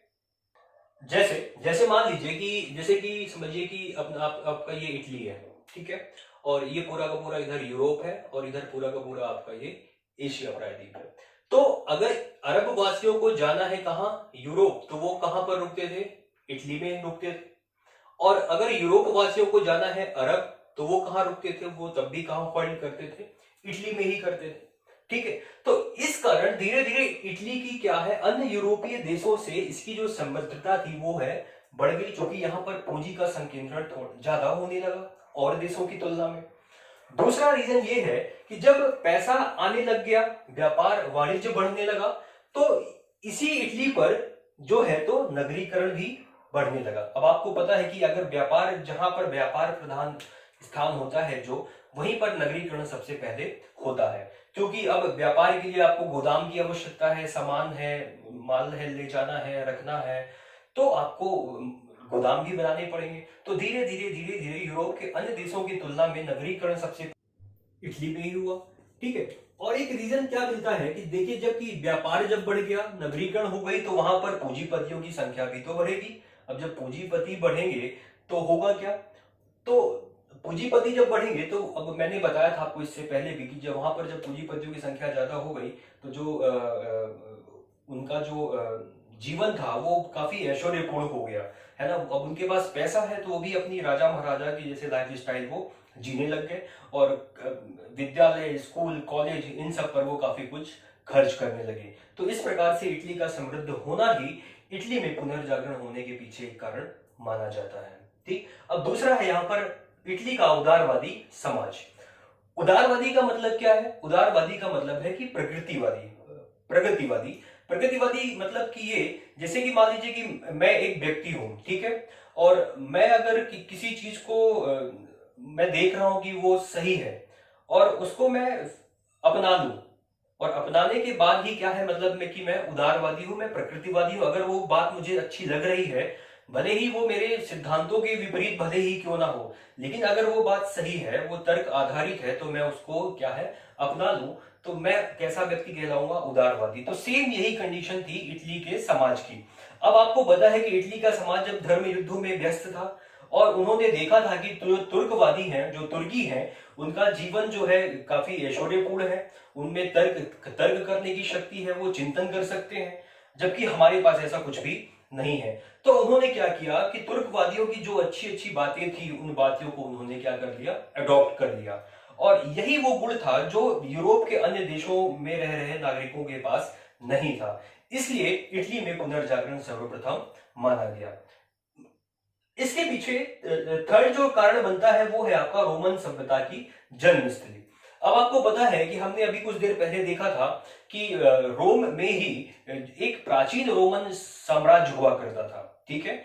जैसे मान लीजिए कि जैसे कि समझिए कि आपका ये इटली है, ठीक है, और ये पूरा का पूरा इधर यूरोप है और इधर पूरा का पूरा आपका ये एशिया प्रायद्वीप है। तो अगर अरब वासियों को जाना है कहां, यूरोप, तो वो कहां पर रुकते थे, इटली में रुकते थे। और अगर यूरोप वासियों को जाना है अरब, तो वो कहां रुकते थे, वो तब भी कहां हॉल्ट करते थे, इटली में ही करते थे। ठीक है, तो इस कारण धीरे धीरे इटली की क्या है, अन्य यूरोपीय देशों से इसकी जो समृद्धता थी वो है बढ़ गई, क्योंकि यहाँ पर पूंजी का संकेंद्रण थोड़ा ज्यादा होने लगा और देशों की तुलना में। दूसरा रीजन ये है कि जब पैसा आने लग गया, व्यापार वाणिज्य बढ़ने लगा, तो इसी इटली पर जो है तो नगरीकरण भी बढ़ने लगा। अब आपको पता है कि अगर व्यापार, जहां पर व्यापार प्रधान स्थान होता है जो, वहीं पर नगरीकरण सबसे पहले होता है, क्योंकि अब व्यापार के लिए आपको गोदाम की आवश्यकता है, सामान है, माल है, ले जाना है, रखना है, तो आपको गोदाम भी बनाने पड़ेंगे। तो धीरे धीरे यूरोप के अन्य देशों की तुलना में नगरीकरण सबसे इटली में ही हुआ। ठीक है, और एक रीजन क्या मिलता है कि देखिए जबकि व्यापार जब बढ़ गया, नगरीकरण हो गई, तो वहां पर पूंजीपतियों की संख्या भी तो बढ़ेगी। अब जब पूंजीपति बढ़ेंगे तो होगा क्या, तो पूंजीपति जब बढ़ेंगे तो अब मैंने बताया था आपको इससे पहले भी कि जब वहां पर जब पूंजीपतियों की संख्या ज्यादा हो गई तो जो उनका जो जीवन था वो काफी ऐश्वर्यपूर्ण हो गया, है ना। अब उनके पास पैसा है तो वो भी अपनी राजा महाराजा की जैसे लाइफ स्टाइल वो जीने लग गए और विद्यालय, स्कूल, कॉलेज, इन सब पर वो काफी कुछ खर्च करने लगे। तो इस प्रकार से इटली का समृद्ध होना ही इटली में पुनर्जागरण होने के पीछे एक कारण माना जाता है। ठीक, अब दूसरा है यहाँ पर इटली का उदारवादी समाज। उदारवादी का मतलब क्या है, उदारवादी का मतलब है कि प्रगतिवादी मतलब कि ये, जैसे कि मान लीजिए कि मैं एक व्यक्ति हूं, ठीक है, और मैं अगर किसी चीज को मैं देख रहा हूं कि वो सही है और उसको मैं अपना लूं, और अपनाने के बाद ही क्या है मतलब में कि मैं उदारवादी हूं, मैं प्रकृतिवादी हूं। अगर वो बात मुझे अच्छी लग रही है, भले ही वो मेरे सिद्धांतों के विपरीत भले ही क्यों ना हो, लेकिन अगर वो बात सही है, वो तर्क आधारित है, तो मैं उसको क्या है अपना लूं, तो मैं कैसा व्यक्ति कहलाऊंगा, उदारवादी। तो सेम यही कंडीशन थी इटली के समाज की। अब आपको पता है कि इटली का समाज जब धर्म युद्धों में व्यस्त था और उन्होंने देखा था कि जो तुर्कवादी हैं, जो तुर्की हैं, उनका जीवन जो है काफी ऐश्वर्यपूर्ण है, उनमें तर्क तर्क करने की शक्ति है, वो चिंतन कर सकते हैं, जबकि हमारे पास ऐसा कुछ भी नहीं है। तो उन्होंने क्या किया कि तुर्कवादियों की जो अच्छी अच्छी बातें थी, उन बातों को उन्होंने क्या कर लिया, अडॉप्ट कर लिया। और यही वो गुण था जो यूरोप के अन्य देशों में रह रहे नागरिकों के पास नहीं था। इसलिए इटली में पुनर्जागरण सर्वप्रथम माना गया। इसके पीछे थर्ड जो कारण बनता है वो है आपका रोमन सभ्यता की जन्मस्थली। अब आपको पता है कि हमने अभी कुछ देर पहले देखा था कि रोम में ही एक प्राचीन रोमन साम्राज्य हुआ करता था। ठीक है,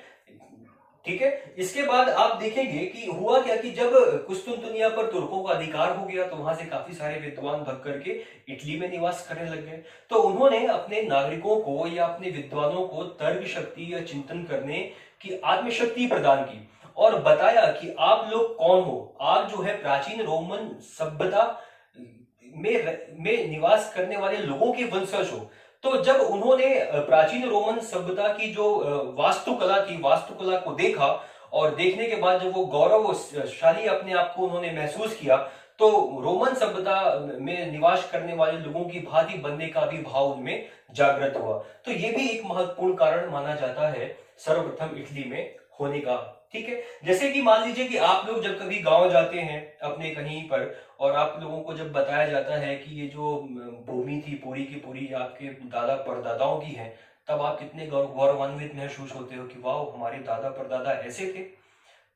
ठीक है। इसके बाद आप देखेंगे कि हुआ क्या कि जब कुस्तुनतुनिया पर तुर्कों का अधिकार हो गया तो वहां से काफी सारे विद्वान भग करके इटली में निवास करने लग गए। तो उन्होंने अपने नागरिकों को या अपने विद्वानों को तर्क शक्ति या चिंतन करने की आत्मशक्ति प्रदान की और बताया कि आप लोग कौन हो, आप जो है प्राचीन रोमन सभ्यता में निवास करने वाले लोगों के वंशज हो। तो जब उन्होंने प्राचीन रोमन सभ्यता की जो वास्तुकला थी, वास्तुकला को देखा और देखने के बाद जब वो गौरवशाली अपने आप को उन्होंने महसूस किया, तो रोमन सभ्यता में निवास करने वाले लोगों की भांति बनने का भी भाव उनमें जागृत हुआ। तो ये भी एक महत्वपूर्ण कारण माना जाता है सर्वप्रथम इटली में होने का। ठीक है, जैसे कि मान लीजिए कि आप लोग जब कभी गांव जाते हैं अपने कहीं पर और आप लोगों को जब बताया जाता है कि ये जो भूमि थी पूरी की पूरी आपके दादा परदादाओं की है, तब आप कितने गौरवान्वित महसूस होते हो कि वाह, हमारे दादा परदादा ऐसे थे,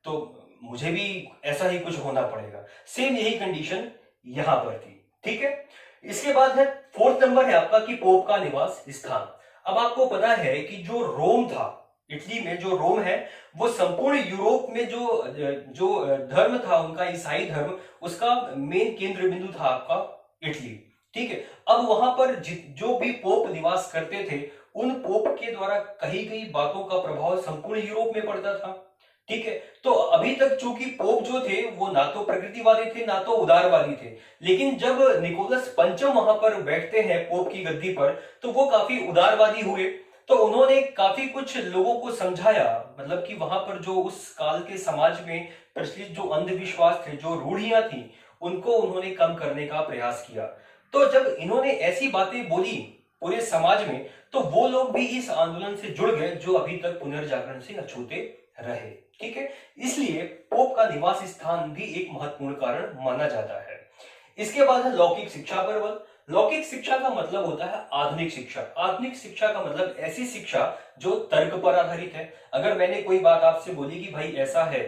तो मुझे भी ऐसा ही कुछ होना पड़ेगा। सेम यही कंडीशन यहां पर थी। ठीक है, इसके बाद है फोर्थ नंबर है आपका कि पोप का निवास स्थान। अब आपको पता है कि जो रोम था, इटली में जो रोम है, वो संपूर्ण यूरोप में जो जो धर्म था उनका, ईसाई धर्म, उसका मेन केंद्र बिंदु था आपका इटली। ठीक है, अब वहां पर जो भी पोप निवास करते थे, उन पोप के द्वारा कही गई बातों का प्रभाव संपूर्ण यूरोप में पड़ता था। ठीक है, तो अभी तक चूंकि पोप जो थे वो ना तो प्रकृतिवादी थे ना तो उदारवादी थे, लेकिन जब निकोलस पंचम वहां पर बैठते हैं पोप की गद्दी पर, तो वो काफी उदारवादी हुए। तो उन्होंने काफी कुछ लोगों को समझाया, मतलब कि वहां पर जो उस काल के समाज में प्रचलित जो अंधविश्वास थे, जो रूढ़ियां थी, उनको उन्होंने कम करने का प्रयास किया। तो जब इन्होंने ऐसी बातें बोली पूरे समाज में, तो वो लोग भी इस आंदोलन से जुड़ गए जो अभी तक पुनर्जागरण से अछूते रहे। ठीक है, इसलिए पोप का निवास स्थान भी एक महत्वपूर्ण कारण माना जाता है। इसके बाद है लौकिक शिक्षा पर बल। लौकिक शिक्षा का मतलब होता है आधुनिक शिक्षा। आधुनिक शिक्षा का मतलब ऐसी शिक्षा जो तर्क पर आधारित है। अगर मैंने कोई बात आपसे बोली कि भाई ऐसा है,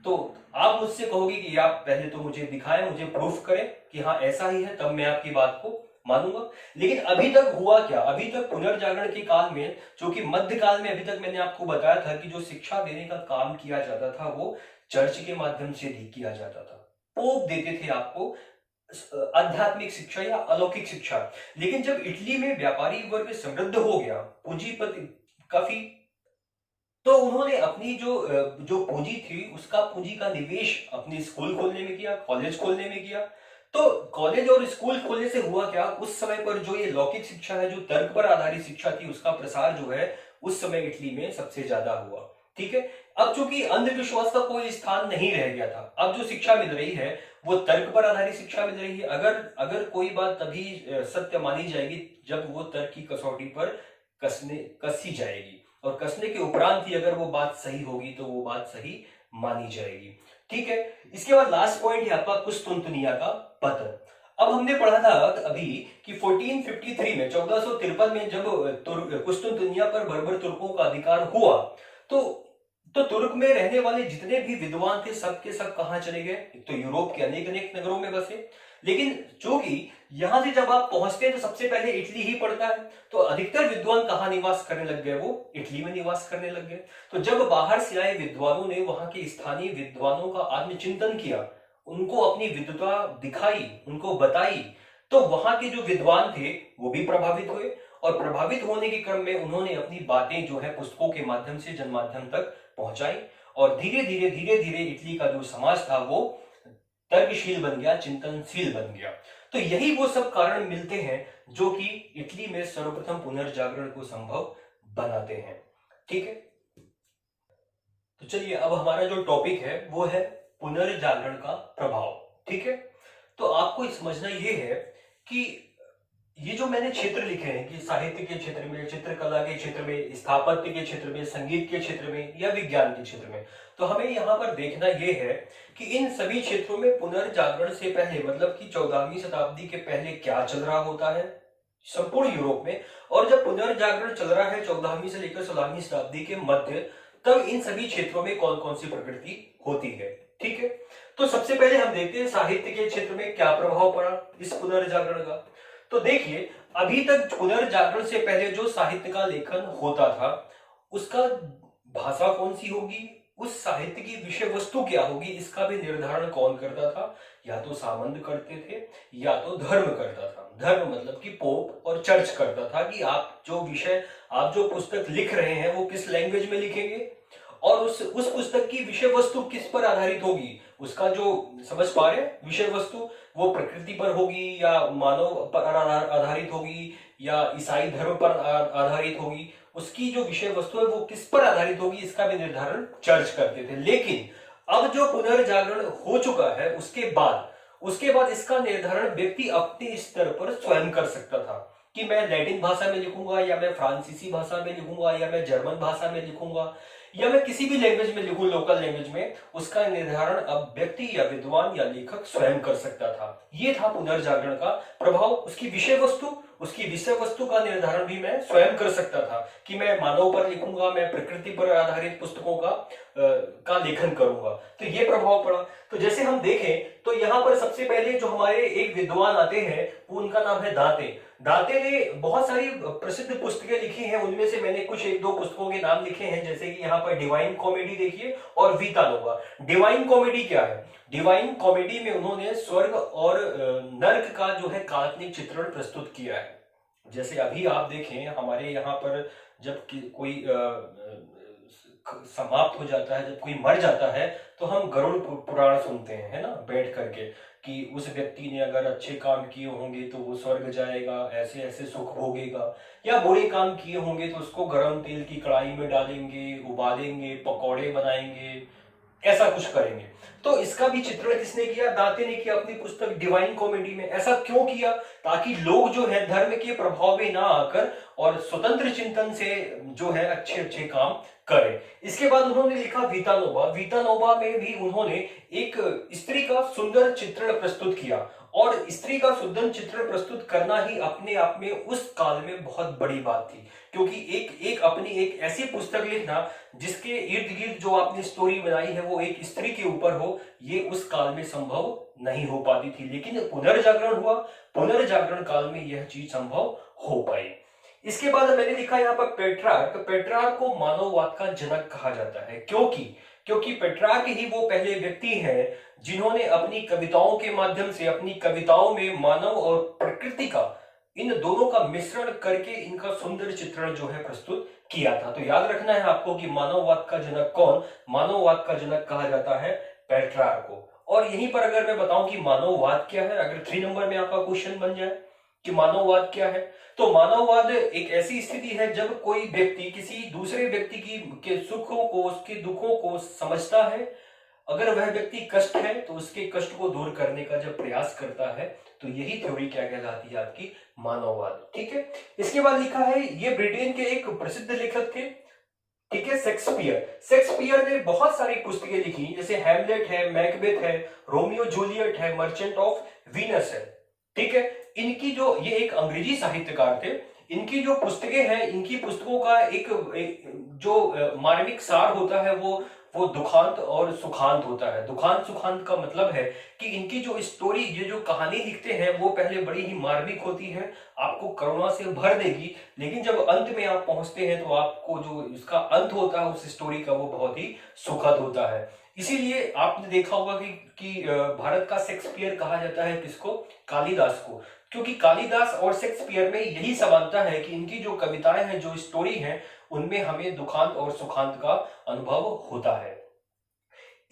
तो आप मुझसे कहोगे कि आप पहले तो मुझे दिखाएं, मुझे प्रूफ करें कि हाँ ऐसा ही है, तब मैं आपकी बात को मानूंगा। लेकिन अभी तक हुआ क्या, अभी तक पुनर्जागरण के काल में, जो कि मध्यकाल में अभी तक मैंने आपको बताया था कि जो शिक्षा देने का काम किया जाता था वो चर्च के माध्यम से भी किया जाता था। पोप देते थे आपको आध्यात्मिक शिक्षा या अलौकिक शिक्षा। लेकिन जब इटली में व्यापारी वर्ग समृद्ध हो गया, पूंजीपति काफी, तो उन्होंने अपनी जो जो पूंजी थी उसका पूंजी का निवेश अपने स्कूल खोलने में किया, कॉलेज खोलने में किया। तो कॉलेज और स्कूल खोलने से हुआ क्या, उस समय पर जो ये लौकिक शिक्षा है, जो तर्क पर आधारित शिक्षा थी, उसका प्रसार जो है उस समय इटली में सबसे ज्यादा हुआ। ठीक है, अब चूंकि अंधविश्वास का कोई स्थान नहीं रह गया था, अब जो शिक्षा मिल रही है वो तर्क पर आधारित शिक्षा मिल रही है। अगर अगर कोई बात तभी सत्य मानी जाएगी जब वो तर्क की कसौटी पर कसी जाएगी, और कसने के उपरांत ही अगर वो बात सही होगी तो वो बात सही मानी जाएगी। ठीक है, इसके बाद लास्ट पॉइंट है आपका कुस्तुनतुनिया का पतन। अब हमने पढ़ा था अभी कि 1453 में, 1453 में जब कुस्तुनतुनिया पर बर्बर तुर्कों का अधिकार हुआ, तो तुर्क में रहने वाले जितने भी विद्वान थे सब के सब कहां चले गए, तो यूरोप के अनेक अनेक नगरों में बसे। लेकिन चूंकि यहां से जब आप पहुंचते हैं तो सबसे पहले इटली ही पड़ता है, तो अधिकतर विद्वान कहां निवास करने लग गए, वो इटली में निवास करने लग गए। तो जब बाहर से आए विद्वानों ने वहां के स्थानीय विद्वानों का आत्मचिंतन किया, उनको अपनी विद्वता दिखाई, उनको बताई, तो वहां के जो विद्वान थे वो भी प्रभावित हुए, और प्रभावित होने के क्रम में उन्होंने अपनी बातें जो है पुस्तकों के माध्यम से जनमाध्यम तक पहुंचाई, और धीरे धीरे इटली का जो समाज था वो तर्कशील बन गया, चिंतनशील बन गया। तो यही वो सब कारण मिलते हैं जो कि इटली में सर्वप्रथम पुनर्जागरण को संभव बनाते हैं। ठीक है। तो चलिए, अब हमारा जो टॉपिक है वो है पुनर्जागरण का प्रभाव। ठीक है। तो आपको समझना ये है कि ये जो मैंने क्षेत्र लिखे हैं कि साहित्य के क्षेत्र में, चित्रकला के क्षेत्र में, स्थापत्य के क्षेत्र में, संगीत के क्षेत्र में या विज्ञान के क्षेत्र में, तो हमें यहाँ पर देखना ये है कि इन सभी क्षेत्रों में पुनर्जागरण से पहले, मतलब कि 14वीं शताब्दी के पहले क्या चल रहा होता है संपूर्ण यूरोप में, और जब पुनर्जागरण चल रहा है 14वीं से लेकर 16वीं शताब्दी के मध्य, तब इन सभी क्षेत्रों में कौन कौन सी प्रकृति होती है। ठीक है। तो सबसे पहले हम देखते हैं साहित्य के क्षेत्र में क्या प्रभाव पड़ा इस पुनर्जागरण का। तो देखिए, अभी तक पुनर्जागरण से पहले जो साहित्य का लेखन होता था, उसका भाषा कौन सी होगी, उस साहित्य की विषय वस्तु क्या होगी, इसका भी निर्धारण कौन करता था? या तो सामंत करते थे या तो धर्म करता था। धर्म मतलब कि पोप और चर्च करता था कि आप जो विषय, आप जो पुस्तक लिख रहे हैं वो किस लैंग्वेज में लिखेंगे और उस पुस्तक की विषय वस्तु किस पर आधारित होगी। उसका जो, समझ पा रहे हैं, विषय वस्तु वो प्रकृति पर होगी या मानव पर आधारित होगी या ईसाई धर्म पर आधारित होगी, उसकी जो विषय वस्तु है वो किस पर आधारित होगी, इसका भी निर्धारण चर्च करते थे। लेकिन अब जो पुनर्जागरण हो चुका है उसके बाद इसका निर्धारण व्यक्ति अपने स्तर पर स्वयं कर सकता था कि मैं लैटिन भाषा में लिखूंगा या मैं फ्रांसीसी भाषा में लिखूंगा या मैं जर्मन भाषा में लिखूंगा या मैं किसी भी लैंग्वेज में लिखूं, लोकल लैंग्वेज में, उसका निर्धारण अब व्यक्ति या विद्वान या लेखक स्वयं कर सकता था। ये था पुनर्जागरण का प्रभाव। उसकी विषय वस्तु का निर्धारण भी मैं स्वयं कर सकता था कि मैं मानव पर लिखूंगा, मैं प्रकृति पर आधारित पुस्तकों का लेखन करूंगा। तो ये प्रभाव पड़ा। तो जैसे हम देखें तो यहाँ पर सबसे पहले जो हमारे एक विद्वान आते हैं वो, उनका नाम है दांते। दांते ने बहुत सारी प्रसिद्ध पुस्तकें लिखी हैं, उनमें से मैंने कुछ एक दो पुस्तकों के नाम लिखे हैं, जैसे कि यहाँ पर डिवाइन कॉमेडी देखिए और वीता नोवा। डिवाइन कॉमेडी क्या है? डिवाइन कॉमेडी में उन्होंने स्वर्ग और नर्क का जो है काल्पनिक चित्रण प्रस्तुत किया है। जैसे अभी आप देखें हमारे यहाँ पर जब कोई समाप्त हो जाता है, जब कोई मर जाता है, तो हम गरुड़ पुराण सुनते हैं, है ना, बैठ करके, कि उस व्यक्ति ने अगर अच्छे काम किए होंगे तो वो स्वर्ग जाएगा, ऐसे ऐसे सुख भोगेगा, या बुरे काम किए होंगे तो उसको गरम तेल की कढ़ाई में डालेंगे, उबालेंगे, पकौड़े बनाएंगे, ऐसा कुछ करेंगे। तो इसका भी चित्रण किसने किया? दांते ने किया अपनी पुस्तक डिवाइन कॉमेडी में। ऐसा क्यों किया? ताकि लोग जो है धर्म के प्रभाव में ना आकर और स्वतंत्र चिंतन से जो है अच्छे अच्छे काम करें। इसके बाद उन्होंने लिखा वीता नोवा। वीता नोवा में भी उन्होंने एक स्त्री का सुंदर चित्रण प्रस्तुत किया, और स्त्री का सुंदर चित्रण प्रस्तुत करना ही अपने आप में उस काल में बहुत बड़ी बात थी, क्योंकि अपनी एक ऐसी पुस्तक लिखना जिसके इर्द गिर्द जो आपने स्टोरी बनाई है वो एक स्त्री के ऊपर हो, ये उस काल में संभव नहीं हो पाती थी। लेकिन पुनर्जागरण हुआ, पुनर्जागरण काल में यह चीज संभव हो पाई। इसके बाद मैंने लिखा यहाँ पर पेट्रार्क। पेट्रार्क को मानववाद का जनक कहा जाता है, क्योंकि पेट्रार्क ही वो पहले व्यक्ति हैं जिन्होंने अपनी कविताओं के माध्यम से, अपनी कविताओं में मानव और प्रकृति का, इन दोनों का मिश्रण करके इनका सुंदर चित्रण जो है प्रस्तुत किया था। तो याद रखना है आपको कि मानववाद का जनक कौन? मानववाद का जनक कहा जाता है पेट्रार्क को। और यहीं पर अगर मैं बताऊं कि मानववाद क्या है, अगर 3 नंबर में आपका क्वेश्चन बन जाए कि मानववाद क्या है, तो मानववाद एक ऐसी स्थिति है जब कोई व्यक्ति किसी दूसरे व्यक्ति के सुखों को, उसके दुखों को समझता है, अगर वह व्यक्ति कष्ट है तो उसके कष्ट को दूर करने का जब प्रयास करता है, तो यही थ्योरी क्या कहलाती है? आपकी मानववाद। ठीक है। इसके बाद लिखा है, ये ब्रिटेन के एक प्रसिद्ध लेखक थे, ठीक है, शेक्सपियर ने बहुत सारी पुस्तकें लिखी, जैसे हैमलेट है, मैकबेथ है, रोमियो जूलियट है, मर्चेंट ऑफ वीनस है। ठीक है। इनकी जो, ये एक अंग्रेजी साहित्यकार थे, इनकी जो पुस्तकें हैं, इनकी पुस्तकों का एक जो मार्मिक सार होता है वो दुखांत और सुखांत होता है। दुखांत सुखांत का मतलब है कि इनकी जो स्टोरी, ये जो कहानी लिखते हैं, वो पहले बड़ी ही मार्मिक होती है, आपको करुणा से भर देगी, लेकिन जब अंत में आप पहुंचते हैं तो आपको जो इसका अंत होता है उस स्टोरी का, वो बहुत ही सुखद होता है। इसीलिए आपने देखा होगा कि भारत का शेक्सपियर कहा जाता है किसको? कालिदास को, क्योंकि कालिदास और शेक्सपियर में यही समानता है कि इनकी जो कविताएं हैं, जो स्टोरी हैं, उनमें हमें दुखांत और सुखांत का अनुभव होता है।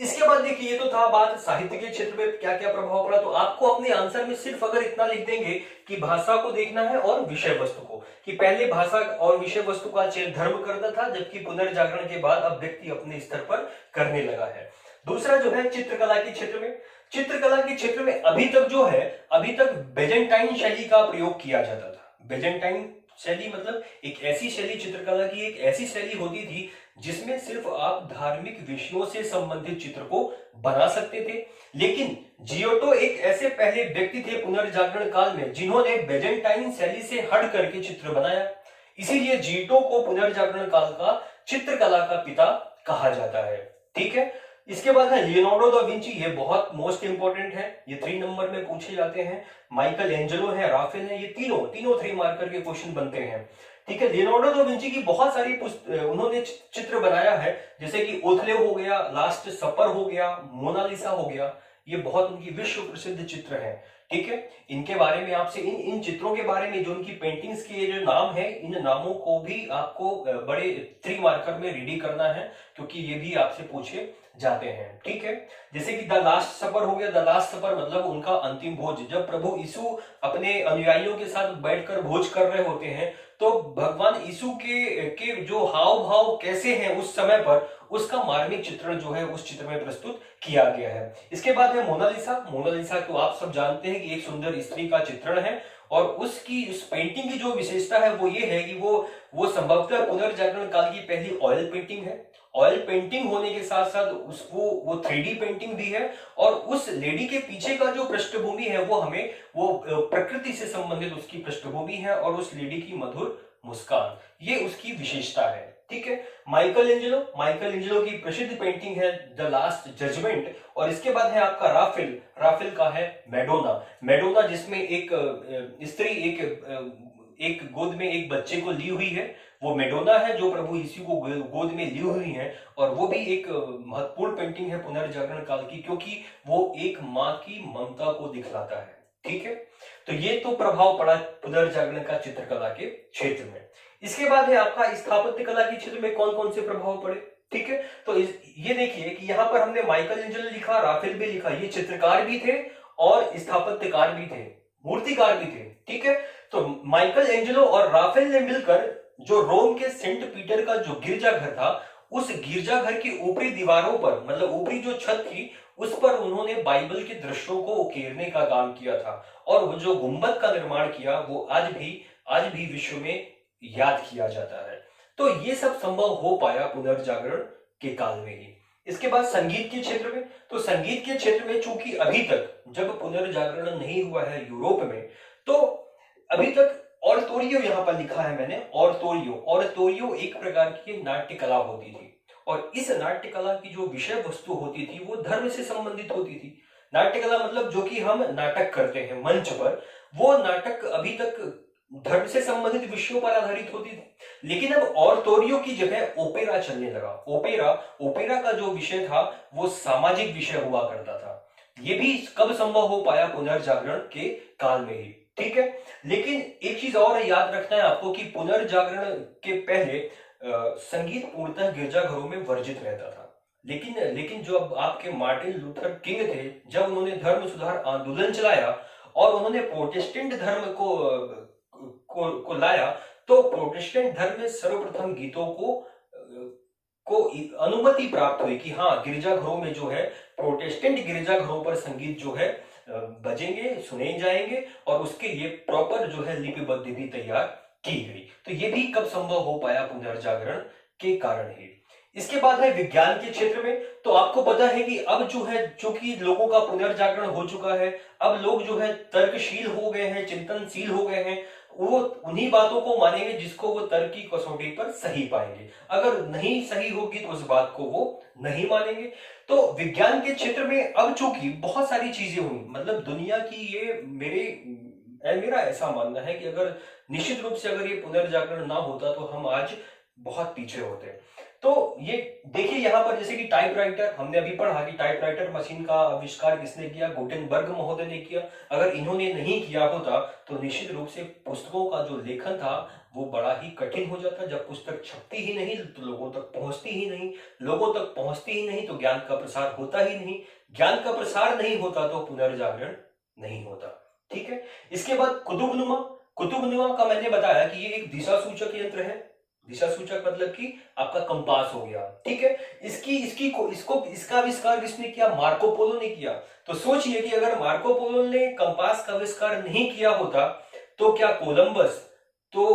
इसके बाद देखिए, ये तो था बात साहित्य के क्षेत्र में क्या क्या प्रभाव पड़ा। तो आपको अपने आंसर में सिर्फ अगर इतना लिख देंगे कि भाषा को देखना है और विषय वस्तु को, कि पहले भाषा और विषय वस्तु का चयन धर्म करता था, जबकि पुनर्जागरण के बाद अब व्यक्ति अपने स्तर पर करने लगा है। दूसरा जो है चित्रकला के क्षेत्र में, चित्रकला के क्षेत्र में अभी तक जो है, अभी तक बेजेंटाइन शैली का प्रयोग किया जाता था। बेजेंटाइन शैली मतलब एक ऐसी शैली, चित्रकला की एक ऐसी शैली होती थी जिसमें सिर्फ आप धार्मिक विषयों से संबंधित चित्र को बना सकते थे। लेकिन जियोटो एक ऐसे पहले व्यक्ति थे पुनर्जागरण काल में जिन्होंने बेजेंटाइन शैली से हट करके चित्र बनाया। इसीलिए जियोटो को पुनर्जागरण काल का चित्रकला का पिता कहा जाता है। ठीक है। इसके बाद है लियोनार्डो दा विंची, ये बहुत मोस्ट इंपॉर्टेंट है, ये 3 नंबर में पूछे जाते हैं। माइकल एंजेलो है, राफेल है, ये तीनों 3 मार्कर के क्वेश्चन बनते हैं। ठीक है। लियोनार्डो दा विंची की बहुत सारी उन्होंने चित्र बनाया है, जैसे कि ओथेलो हो गया, लास्ट सपर हो गया, मोनालिसा हो गया, ये बहुत उनकी विश्व प्रसिद्ध चित्र हैं। ठीक है। इनके बारे में आपसे इन चित्रों के बारे में जो उनकी पेंटिंग्स के जो नाम है, इन नामों को भी आपको बड़े 3 मार्कर में रेडी करना है, क्योंकि ये भी आपसे पूछे जाते हैं। ठीक है। जैसे कि द लास्ट सपर हो गया, द लास्ट सपर मतलब उनका अंतिम भोज, जब प्रभु यीशु अपने अनुयायियों के साथ बैठकर भोज कर रहे होते हैं, तो भगवान यीशु के जो हाव भाव कैसे हैं उस समय पर, उसका मार्मिक चित्रण जो है उस चित्र में प्रस्तुत किया गया है। इसके बाद है मोनालिसा। मोनालिसा तो आप सब जानते हैं कि एक सुंदर स्त्री का चित्रण है, और उसकी उस पेंटिंग की जो विशेषता है वो ये है कि वो संभवतः पुनर्जागरण काल की पहली ऑयल पेंटिंग है। ऑयल पेंटिंग होने के साथ साथ उसको वो 3D पेंटिंग भी है, और उस लेडी के पीछे का जो पृष्ठभूमि है वो हमें वो प्रकृति से संबंधित उसकी पृष्ठभूमि है, और उस लेडी की मधुर मुस्कान, ये उसकी विशेषता है। ठीक है। माइकल एंजेलो की प्रसिद्ध पेंटिंग है द लास्ट जजमेंट, और इसके बाद है आपका राफेल का है मेडोना, जिसमें एक स्त्री एक गोद में एक बच्चे को ली हुई है, वो मेडोना है जो प्रभु यीशु को गोद में ली हुई है। और वो भी एक महत्वपूर्ण पेंटिंग है पुनर्जागरण काल की, क्योंकि वो एक माँ की ममता को दिखलाता है। ठीक है। तो ये तो प्रभाव पड़ा पुनर्जागरण का चित्रकला के क्षेत्र में। इसके बाद है आपका स्थापत्य कला के क्षेत्र में कौन कौन से प्रभाव पड़े। ठीक है। तो ये देखिए कि यहाँ पर हमने माइकल एंजेलो लिखा, राफेल भी लिखा, ये चित्रकार भी थे और स्थापत्यकार भी थे, मूर्तिकार भी थे। ठीक है। तो माइकल एंजेलो और राफेल ने मिलकर जो रोम के सेंट पीटर का जो गिरजाघर था, उस गिरजाघर की ऊपरी दीवारों पर, मतलब ऊपरी जो छत थी, उस पर उन्होंने बाइबल के दृश्यों को उकेरने का काम किया था, और वो जो गुंबद का निर्माण किया वो आज भी विश्व में याद किया जाता है। तो ये सब संभव हो पाया पुनर्जागरण के काल में ही। इसके बाद संगीत के क्षेत्र में, तो संगीत के क्षेत्र में चूंकि अभी तक जब पुनर्जागरण नहीं हुआ है यूरोप में, तो अभी तक ऑरतोरियो यहाँ पर लिखा है मैंने, ऑरतोरियो एक प्रकार की नाट्य कला होती थी, और इस नाट्य कला की जो विषय वस्तु होती थी वो धर्म से संबंधित होती थी। नाट्य कला मतलब जो कि हम नाटक करते हैं मंच पर, वो नाटक अभी तक धर्म से संबंधित विषयों पर आधारित होती थी। लेकिन अब ऑरतोरियो की जगह ओपेरा चलने लगा। ओपेरा का जो विषय था वो सामाजिक विषय हुआ करता था। ये भी कब संभव हो पाया? पुनर्जागरण के काल में ही। ठीक है। लेकिन एक चीज और याद रखना है आपको कि पुनर्जागरण के पहले संगीत पूर्णतः गिरजाघरों में वर्जित रहता था। लेकिन जो अब आपके मार्टिन लूथर किंग थे, जब उन्होंने धर्म सुधार आंदोलन चलाया और उन्होंने प्रोटेस्टेंट धर्म को लाया, तो प्रोटेस्टेंट धर्म में सर्वप्रथम गीतों को अनुमति प्राप्त हुई कि हाँ, गिरजाघरों में जो है, प्रोटेस्टेंट गिरजाघरों पर संगीत जो है बजेंगे, सुने जाएंगे, और उसके लिए प्रॉपर जो है लिपिबद्ध भी तैयार की गई। तो ये भी कब संभव हो पाया? पुनर्जागरण के कारण ही। इसके बाद है विज्ञान के क्षेत्र में। तो आपको पता है कि अब जो है, चूंकि लोगों का पुनर्जागरण हो चुका है, अब लोग जो है तर्कशील हो गए हैं, चिंतनशील हो गए हैं। वो उन्हीं बातों को मानेंगे जिसको वो तर्क की कसौटी पर सही पाएंगे। अगर नहीं सही होगी तो उस बात को वो नहीं मानेंगे। तो विज्ञान के क्षेत्र में अब चूंकि बहुत सारी चीजें हुई, मतलब दुनिया की ये मेरा ऐसा मानना है कि अगर निश्चित रूप से अगर ये पुनर्जागरण ना होता तो हम आज बहुत पीछे होते। तो ये देखिए यहाँ पर, जैसे कि टाइपराइटर, हमने अभी पढ़ा कि टाइपराइटर मशीन का आविष्कार किसने किया? गुटेनबर्ग महोदय ने किया। अगर इन्होंने नहीं किया होता तो निश्चित रूप से पुस्तकों का जो लेखन था वो बड़ा ही कठिन हो जाता। जब पुस्तक छपती ही नहीं तो लोगों तक पहुंचती ही नहीं, लोगों तक पहुंचती ही नहीं तो ज्ञान का प्रसार होता ही नहीं, ज्ञान का प्रसार नहीं होता तो पुनर्जागरण नहीं होता। ठीक है। इसके बाद कुतुबनुमा। कुतुबनुमा का मैंने बताया कि ये एक दिशा सूचक यंत्र है। दिशा सूचक मतलब कि आपका कंपास हो गया। ठीक है। इसका आविष्कार किसने किया? मार्को पोलो ने किया। तो सोचिए कि अगर मार्को पोलो ने कंपास का आविष्कार नहीं किया होता तो क्या कोलंबस तो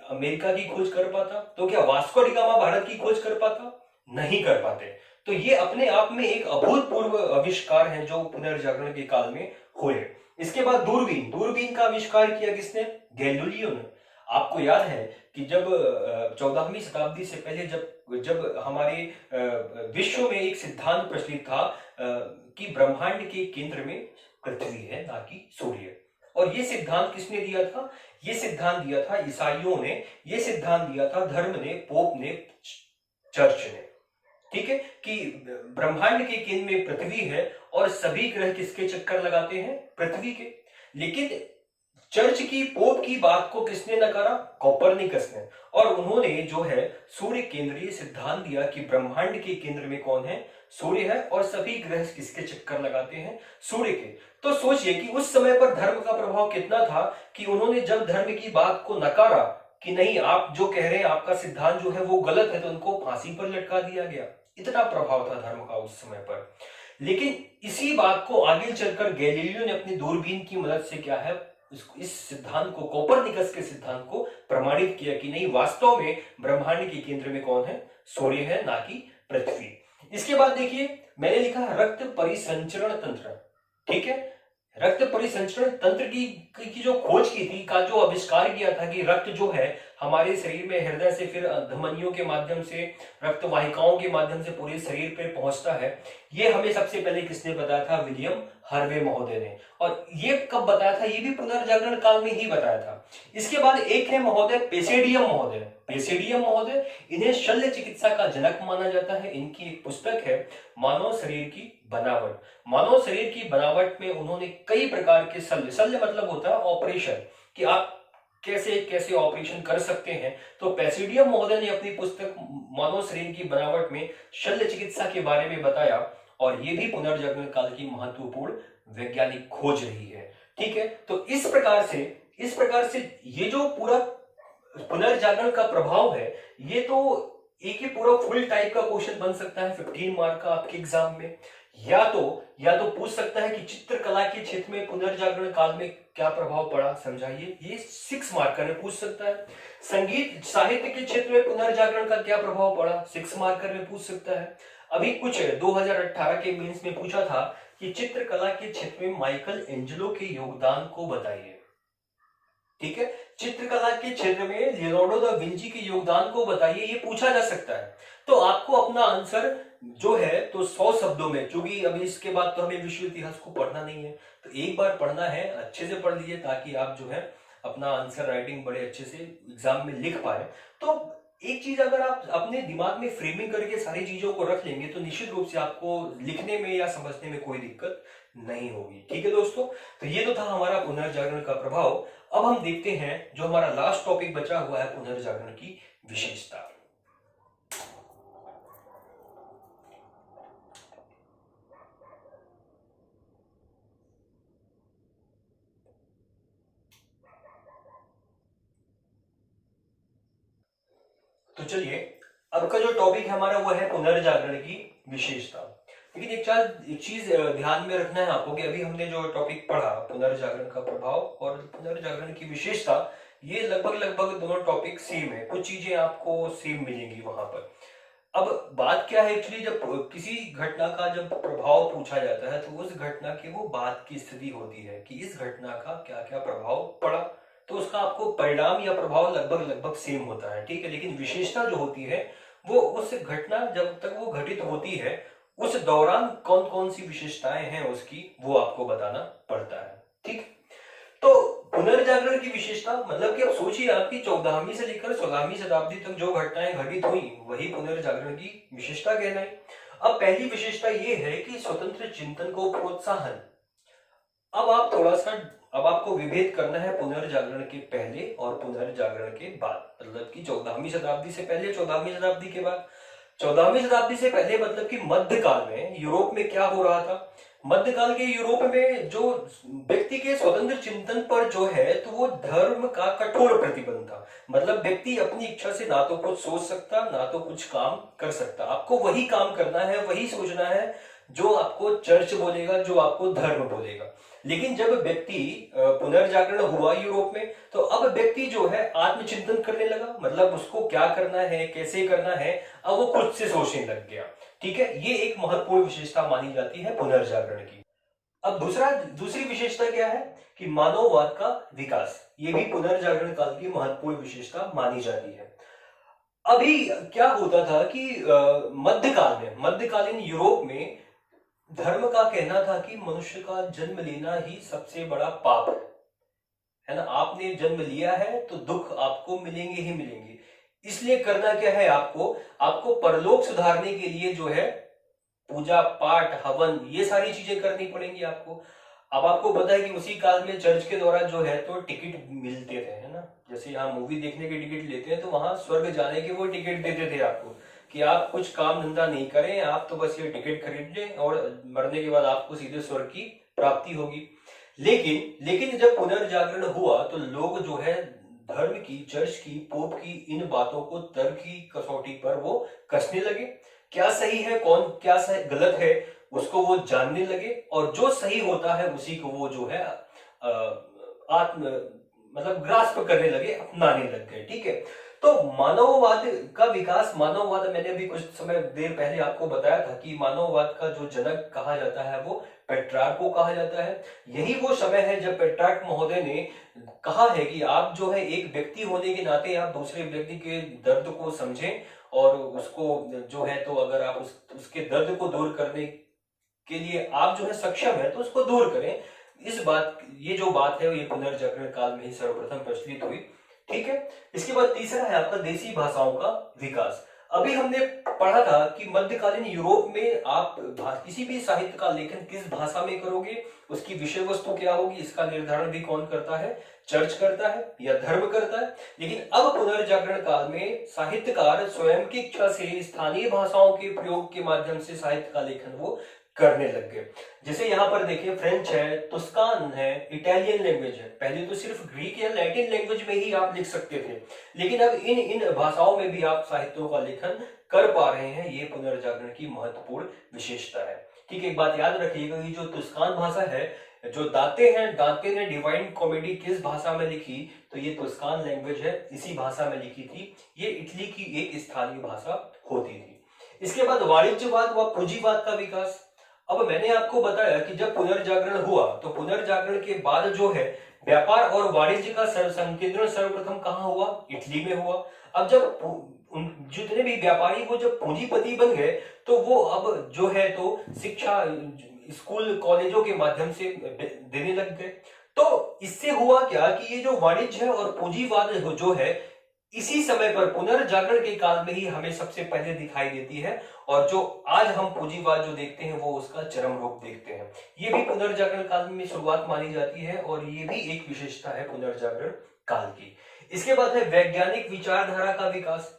अमेरिका की खोज कर पाता? तो क्या वास्को डी गामा भारत की खोज कर पाता? नहीं कर पाते। तो ये अपने आप में एक अभूतपूर्व आविष्कार है जो पुनर्जागरण के काल में हुए। इसके बाद दूरबीन। दूरबीन का आविष्कार किया किसने? गैलीलियो ने। आपको याद है कि जब 14वीं शताब्दी से पहले जब जब हमारे विश्व में एक सिद्धांत प्रचलित था कि ब्रह्मांड के केंद्र में पृथ्वी है ना कि सूर्य। और ये सिद्धांत किसने दिया था? ये सिद्धांत दिया था ईसाइयों ने, ये सिद्धांत दिया था धर्म ने, पोप ने, चर्च ने। ठीक है कि ब्रह्मांड के केंद्र में पृथ्वी है और सभी ग्रह किसके चक्कर लगाते हैं? पृथ्वी के। लेकिन चर्च की, पोप की बात को किसने नकारा? कोपरनिकस ने। और उन्होंने जो है सूर्य केंद्रीय सिद्धांत दिया कि ब्रह्मांड के केंद्र में कौन है? सूर्य है और सभी ग्रह किसके चक्कर लगाते हैं? सूर्य के। तो सोचिए कि उस समय पर धर्म का प्रभाव कितना था कि उन्होंने जब धर्म की बात को नकारा कि नहीं आप जो कह रहे हैं आपका सिद्धांत जो है वो गलत है, तो उनको फांसी पर लटका दिया गया। इतना प्रभाव था धर्म का उस समय पर। लेकिन इसी बात को आगे चलकर गैलीलियो ने अपनी दूरबीन की मदद से क्या है, इस सिद्धांत को, कोपरनिकस के सिद्धांत को प्रमाणित किया कि नहीं वास्तव में ब्रह्मांड के केंद्र में कौन है? सूर्य है ना कि पृथ्वी। इसके बाद देखिए मैंने लिखा रक्त परिसंचरण तंत्र। ठीक है। रक्त परिसंचरण तंत्र की जो खोज की थी, का जो आविष्कार किया था कि रक्त जो है हमारे शरीर में हृदय से फिर धमनियों के माध्यम से, रक्त वाहिकाओं के माध्यम से पूरे शरीर पे पहुंचता है, ये हमें सबसे पहले किसने बताया था? विलियम हार्वे महोदय ने। और ये कब बताया था? ये भी पुनर्जागरण काल में ही बताया था। इसके बाद एक है महोदय पेसेडियम महोदय। पेसेडियम महोदय, इन्हें शल्य चिकित्सा का जनक माना जाता है। इनकी एक पुस्तक है मानव शरीर की बनावट। मानव शरीर की बनावट में उन्होंने कई प्रकार के शल्य, शल्य मतलब होता है ऑपरेशन, कि आप कैसे कैसे ऑपरेशन कर सकते हैं। तो पेसिडियम महोदय ने अपनी पुस्तक मानव शरीर की बनावट में शल्य चिकित्सा के बारे में बताया और ये भी पुनर्जागरण काल की महत्वपूर्ण वैज्ञानिक खोज रही है। ठीक है। तो इस प्रकार से ये जो पूरा पुनर्जागरण का प्रभाव है, ये तो एक ही पूरा फुल टाइप का क्वेश्चन बन सकता है 15 मार्क का आपके एग्जाम में। या तो पूछ सकता है कि चित्रकला के क्षेत्र में पुनर्जागरण काल में क्या प्रभाव पड़ा, समझाइए। ये 6 मार्कर में पूछ सकता है। संगीत साहित्य के क्षेत्र में पुनर्जागरण का क्या प्रभाव पड़ा, 6 मार्कर में पूछ सकता है। अभी कुछ 2018 के मेंस में पूछा था कि चित्रकला के क्षेत्र में माइकल एंजेलो के योगदान को बताइए। ठीक है। चित्रकला के क्षेत्र में लियोनार्डो दा विंची के योगदान को बताइए, ये पूछा जा सकता है। तो आपको अपना आंसर जो है तो 100 शब्दों में, क्योंकि अभी इसके बाद तो हमें विश्व इतिहास को पढ़ना नहीं है, तो एक बार पढ़ना है, अच्छे से पढ़ लीजिए ताकि आप जो है अपना आंसर राइटिंग बड़े अच्छे से एग्जाम में लिख पाए। तो एक चीज अगर आप अपने दिमाग में फ्रेमिंग करके सारी चीजों को रख लेंगे तो निश्चित रूप से आपको लिखने में या समझने में कोई दिक्कत नहीं होगी। ठीक है दोस्तों, तो ये तो था हमारा पुनर्जागरण का प्रभाव। अब हम देखते हैं जो हमारा लास्ट टॉपिक बचा हुआ है, पुनर्जागरण की विशेषता। तो चलिए, अब का जो टॉपिक है हमारा वो है पुनर्जागरण की विशेषता। लेकिन एक चीज ध्यान में रखना है आपको कि अभी हमने जो टॉपिक पढ़ा पुनर्जागरण का प्रभाव और पुनर्जागरण की विशेषता, ये लगभग दोनों टॉपिक सेम है, कुछ चीजें आपको सेम मिलेंगी वहां पर। अब बात क्या है एक्चुअली, जब किसी घटना का जब प्रभाव पूछा जाता है तो उस घटना की वो बाद की स्थिति होती है कि इस घटना का क्या क्या प्रभाव पड़ा, तो उसका आपको परिणाम या प्रभाव लगभग सेम होता है। ठीक है। लेकिन विशेषता जो होती है वो उस घटना जब तक वो घटित होती है उस दौरान कौन कौन सी विशेषताएं हैं उसकी, वो आपको बताना पड़ता है। ठीक। तो पुनर्जागरण की विशेषता मतलब कि अब सोचिए आपकी 14वीं से लेकर 16वीं शताब्दी तक जो घटनाएं घटित हुई वही पुनर्जागरण की विशेषता कहलाए। अब पहली विशेषता ये है कि स्वतंत्र चिंतन को प्रोत्साहन। अब आप थोड़ा सा अब आपको विभेद करना है पुनर्जागरण के पहले और पुनर्जागरण के बाद, मतलब कि 14वीं शताब्दी से पहले, 14वीं शताब्दी के बाद। 14वीं शताब्दी से पहले मतलब कि मध्यकाल में यूरोप में क्या हो रहा था? मध्यकाल के यूरोप में जो व्यक्ति के स्वतंत्र चिंतन पर जो है तो वो धर्म का कठोर प्रतिबंध था। मतलब व्यक्ति अपनी इच्छा से ना तो कुछ सोच सकता, ना तो कुछ काम कर सकता। आपको वही काम करना है, वही सोचना है जो आपको चर्च बोलेगा, जो आपको धर्म बोलेगा। लेकिन जब व्यक्ति पुनर्जागरण हुआ यूरोप में, तो अब व्यक्ति जो है आत्मचिंतन करने लगा। मतलब उसको क्या करना है, कैसे करना है, अब वो खुद से सोचने लग गया। ठीक है, ये एक महत्वपूर्ण विशेषता मानी जाती है पुनर्जागरण की। अब दूसरी विशेषता क्या है कि मानववाद का विकास, ये भी पुनर्जागरण काल की महत्वपूर्ण विशेषता मानी जाती है। अभी क्या होता था कि मध्यकाल में, मध्यकालीन यूरोप में धर्म का कहना था कि मनुष्य का जन्म लेना ही सबसे बड़ा पाप है ना। आपने जन्म लिया है तो दुख आपको मिलेंगे ही मिलेंगे। इसलिए करना क्या है, आपको परलोक सुधारने के लिए जो है पूजा पाठ हवन ये सारी चीजें करनी पड़ेंगी आपको। अब आपको पता है कि उसी काल में चर्च के द्वारा जो है तो टिकट मिलते थे, है ना। जैसे यहाँ मूवी देखने के टिकट लेते हैं तो वहां स्वर्ग जाने के वो टिकट देते थे आपको कि आप कुछ काम धंधा नहीं करें, आप तो बस ये टिकट खरीद लें और मरने के बाद आपको सीधे स्वर्ग की प्राप्ति होगी। लेकिन जब पुनर्जागरण हुआ तो लोग जो है धर्म की, चर्च की, पोप की इन बातों को तर्क की कसौटी पर वो कसने लगे। क्या सही है, कौन क्या सही गलत है, उसको वो जानने लगे और जो सही होता है उसी को वो जो है आत्म मतलब ग्रास्प करने लगे, अपनाने लग गए। ठीक है, तो मानववाद का विकास, मानववाद मैंने अभी कुछ समय देर पहले आपको बताया था कि मानववाद का जो जनक कहा जाता है वो पेट्रार्क को कहा जाता है। यही वो समय है जब पेट्रार्क महोदय ने कहा है कि आप जो है एक व्यक्ति होने के नाते आप दूसरे व्यक्ति के दर्द को समझें और उसको जो है तो अगर आप उसके दर्द को दूर करने के लिए आप जो है सक्षम है तो उसको दूर करें। ये जो बात है ये पुनर्जागरण काल में ही सर्वप्रथम प्रचलित हुई। ठीक है, इसके बाद तीसरा है आपका देसी भाषाओं का विकास। अभी हमने पढ़ा था कि मध्यकालीन यूरोप में आप किसी भी साहित्य का लेखन किस भाषा में करोगे, उसकी विषय वस्तु क्या होगी, इसका निर्धारण भी कौन करता है? चर्च करता है या धर्म करता है। लेकिन अब पुनर्जागरण काल में साहित्यकार स्वयं की इच्छा से स्थानीय भाषाओं के प्रयोग के माध्यम से साहित्य का लेखन वो करने लग गए। जैसे यहाँ पर देखिए फ्रेंच है, तुस्कान है, इटालियन लैंग्वेज है। पहले तो सिर्फ ग्रीक या लैटिन लैंग्वेज में ही आप लिख सकते थे, लेकिन अब इन भाषाओं में भी आप साहित्यों का लेखन कर पा रहे हैं। ये पुनर्जागरण की महत्वपूर्ण विशेषता है। ठीक है, एक बात याद रखिएगा, ये जो तुस्कान भाषा है, जो दांते ने डिवाइन कॉमेडी किस भाषा में लिखी, तो ये तुस्कान लैंग्वेज है, इसी भाषा में लिखी थी। ये इटली की एक स्थानीय भाषा होती थी। इसके बाद वाणिज्यवाद व पूंजीवाद का विकास। अब मैंने आपको बताया कि जब पुनर्जागरण हुआ तो पुनर्जागरण के बाद जो है व्यापार और वाणिज्य का संकेंद्रण सर्वप्रथम कहाँ हुआ? इटली में हुआ। अब जब जितने भी व्यापारी वो जब पूंजीपति बन गए तो वो अब जो है तो शिक्षा स्कूल कॉलेजों के माध्यम से देने लग गए। तो इससे हुआ क्या कि ये जो वाणिज्य और पूंजीवाद जो है इसी समय पर पुनर्जागरण के काल में ही हमें सबसे पहले दिखाई देती है, और जो आज हम पूंजीवाद जो देखते हैं वो उसका चरम रूप देखते हैं। ये भी पुनर्जागरण काल में शुरुआत मानी जाती है और ये भी एक विशेषता है पुनर्जागरण काल की। इसके बाद है वैज्ञानिक विचारधारा का विकास।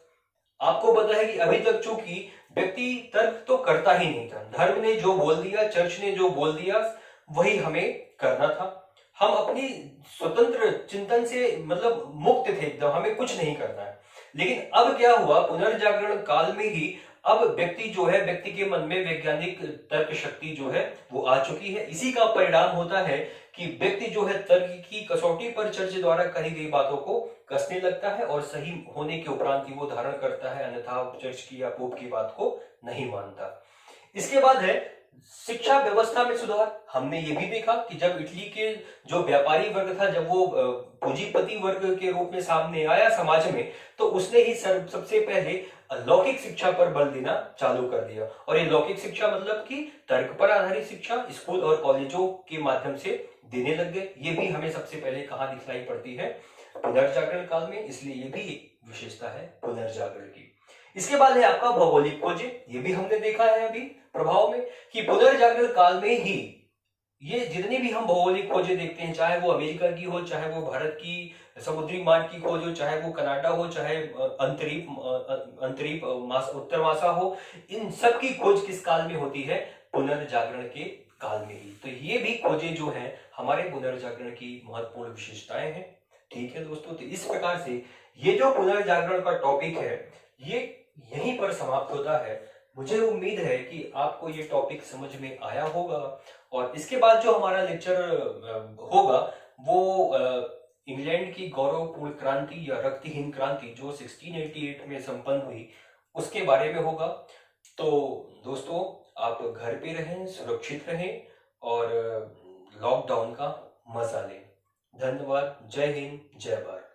आपको पता है कि अभी तक चूंकि व्यक्ति तर्क तो करता ही नहीं था, धर्म ने जो बोल दिया, चर्च ने जो बोल दिया वही हमें करना था। हम अपनी स्वतंत्र चिंतन से मतलब मुक्त थे एकदम, हमें कुछ नहीं करना है। लेकिन अब क्या हुआ, पुनर्जागरण काल में ही अब व्यक्ति जो है, व्यक्ति के मन में वैज्ञानिक तर्क शक्ति जो है वो आ चुकी है। इसी का परिणाम होता है कि व्यक्ति जो है तर्क की कसौटी पर चर्च द्वारा कही गई बातों को कसने लगता है और सही होने के उपरांत ही वो धारण करता है, अन्यथा चर्च की या पोप की बात को नहीं मानता। इसके बाद है शिक्षा व्यवस्था में सुधार। हमने ये भी देखा कि जब इटली के जो व्यापारी वर्ग था, जब वो पूंजीपति वर्ग के रूप में सामने आया समाज में, तो उसने ही सबसे पहले लौकिक शिक्षा पर बल देना चालू कर दिया। और ये लौकिक शिक्षा मतलब कि तर्क पर आधारित शिक्षा स्कूल और कॉलेजों के माध्यम से देने लग गए। ये भी हमें सबसे पहले कहाँ दिखलाई पड़ती है? पुनर्जागरण काल में। इसलिए ये भी एक विशेषता है पुनर्जागरण की। इसके बाद है आपका भौगोलिक खोजें। ये भी हमने देखा है अभी प्रभाव में कि पुनर्जागरण काल में ही ये जितनी भी हम भौगोलिक खोजें देखते हैं, चाहे वो अमेरिका की हो, चाहे वो भारत की समुद्री मार्ग की खोज हो, चाहे वो कनाडा हो, चाहे अंतरिप मास उत्तरमासा हो, इन सब की खोज किस काल में होती है? पुनर्जागरण के काल में ही। तो ये भी खोजें जो हैं हमारे पुनर्जागरण की महत्वपूर्ण विशेषताएं हैं। ठीक है दोस्तों, तो इस प्रकार से ये जो पुनर्जागरण का टॉपिक है ये यहीं पर समाप्त होता है। मुझे उम्मीद है कि आपको ये टॉपिक समझ में आया होगा, और इसके बाद जो हमारा लेक्चर होगा वो इंग्लैंड की गौरवपूर्ण क्रांति या रक्तहीन क्रांति जो 1688 में संपन्न हुई उसके बारे में होगा। तो दोस्तों, आप घर पे रहें, सुरक्षित रहें और लॉकडाउन का मजा लें। धन्यवाद। जय हिंद, जय भारत।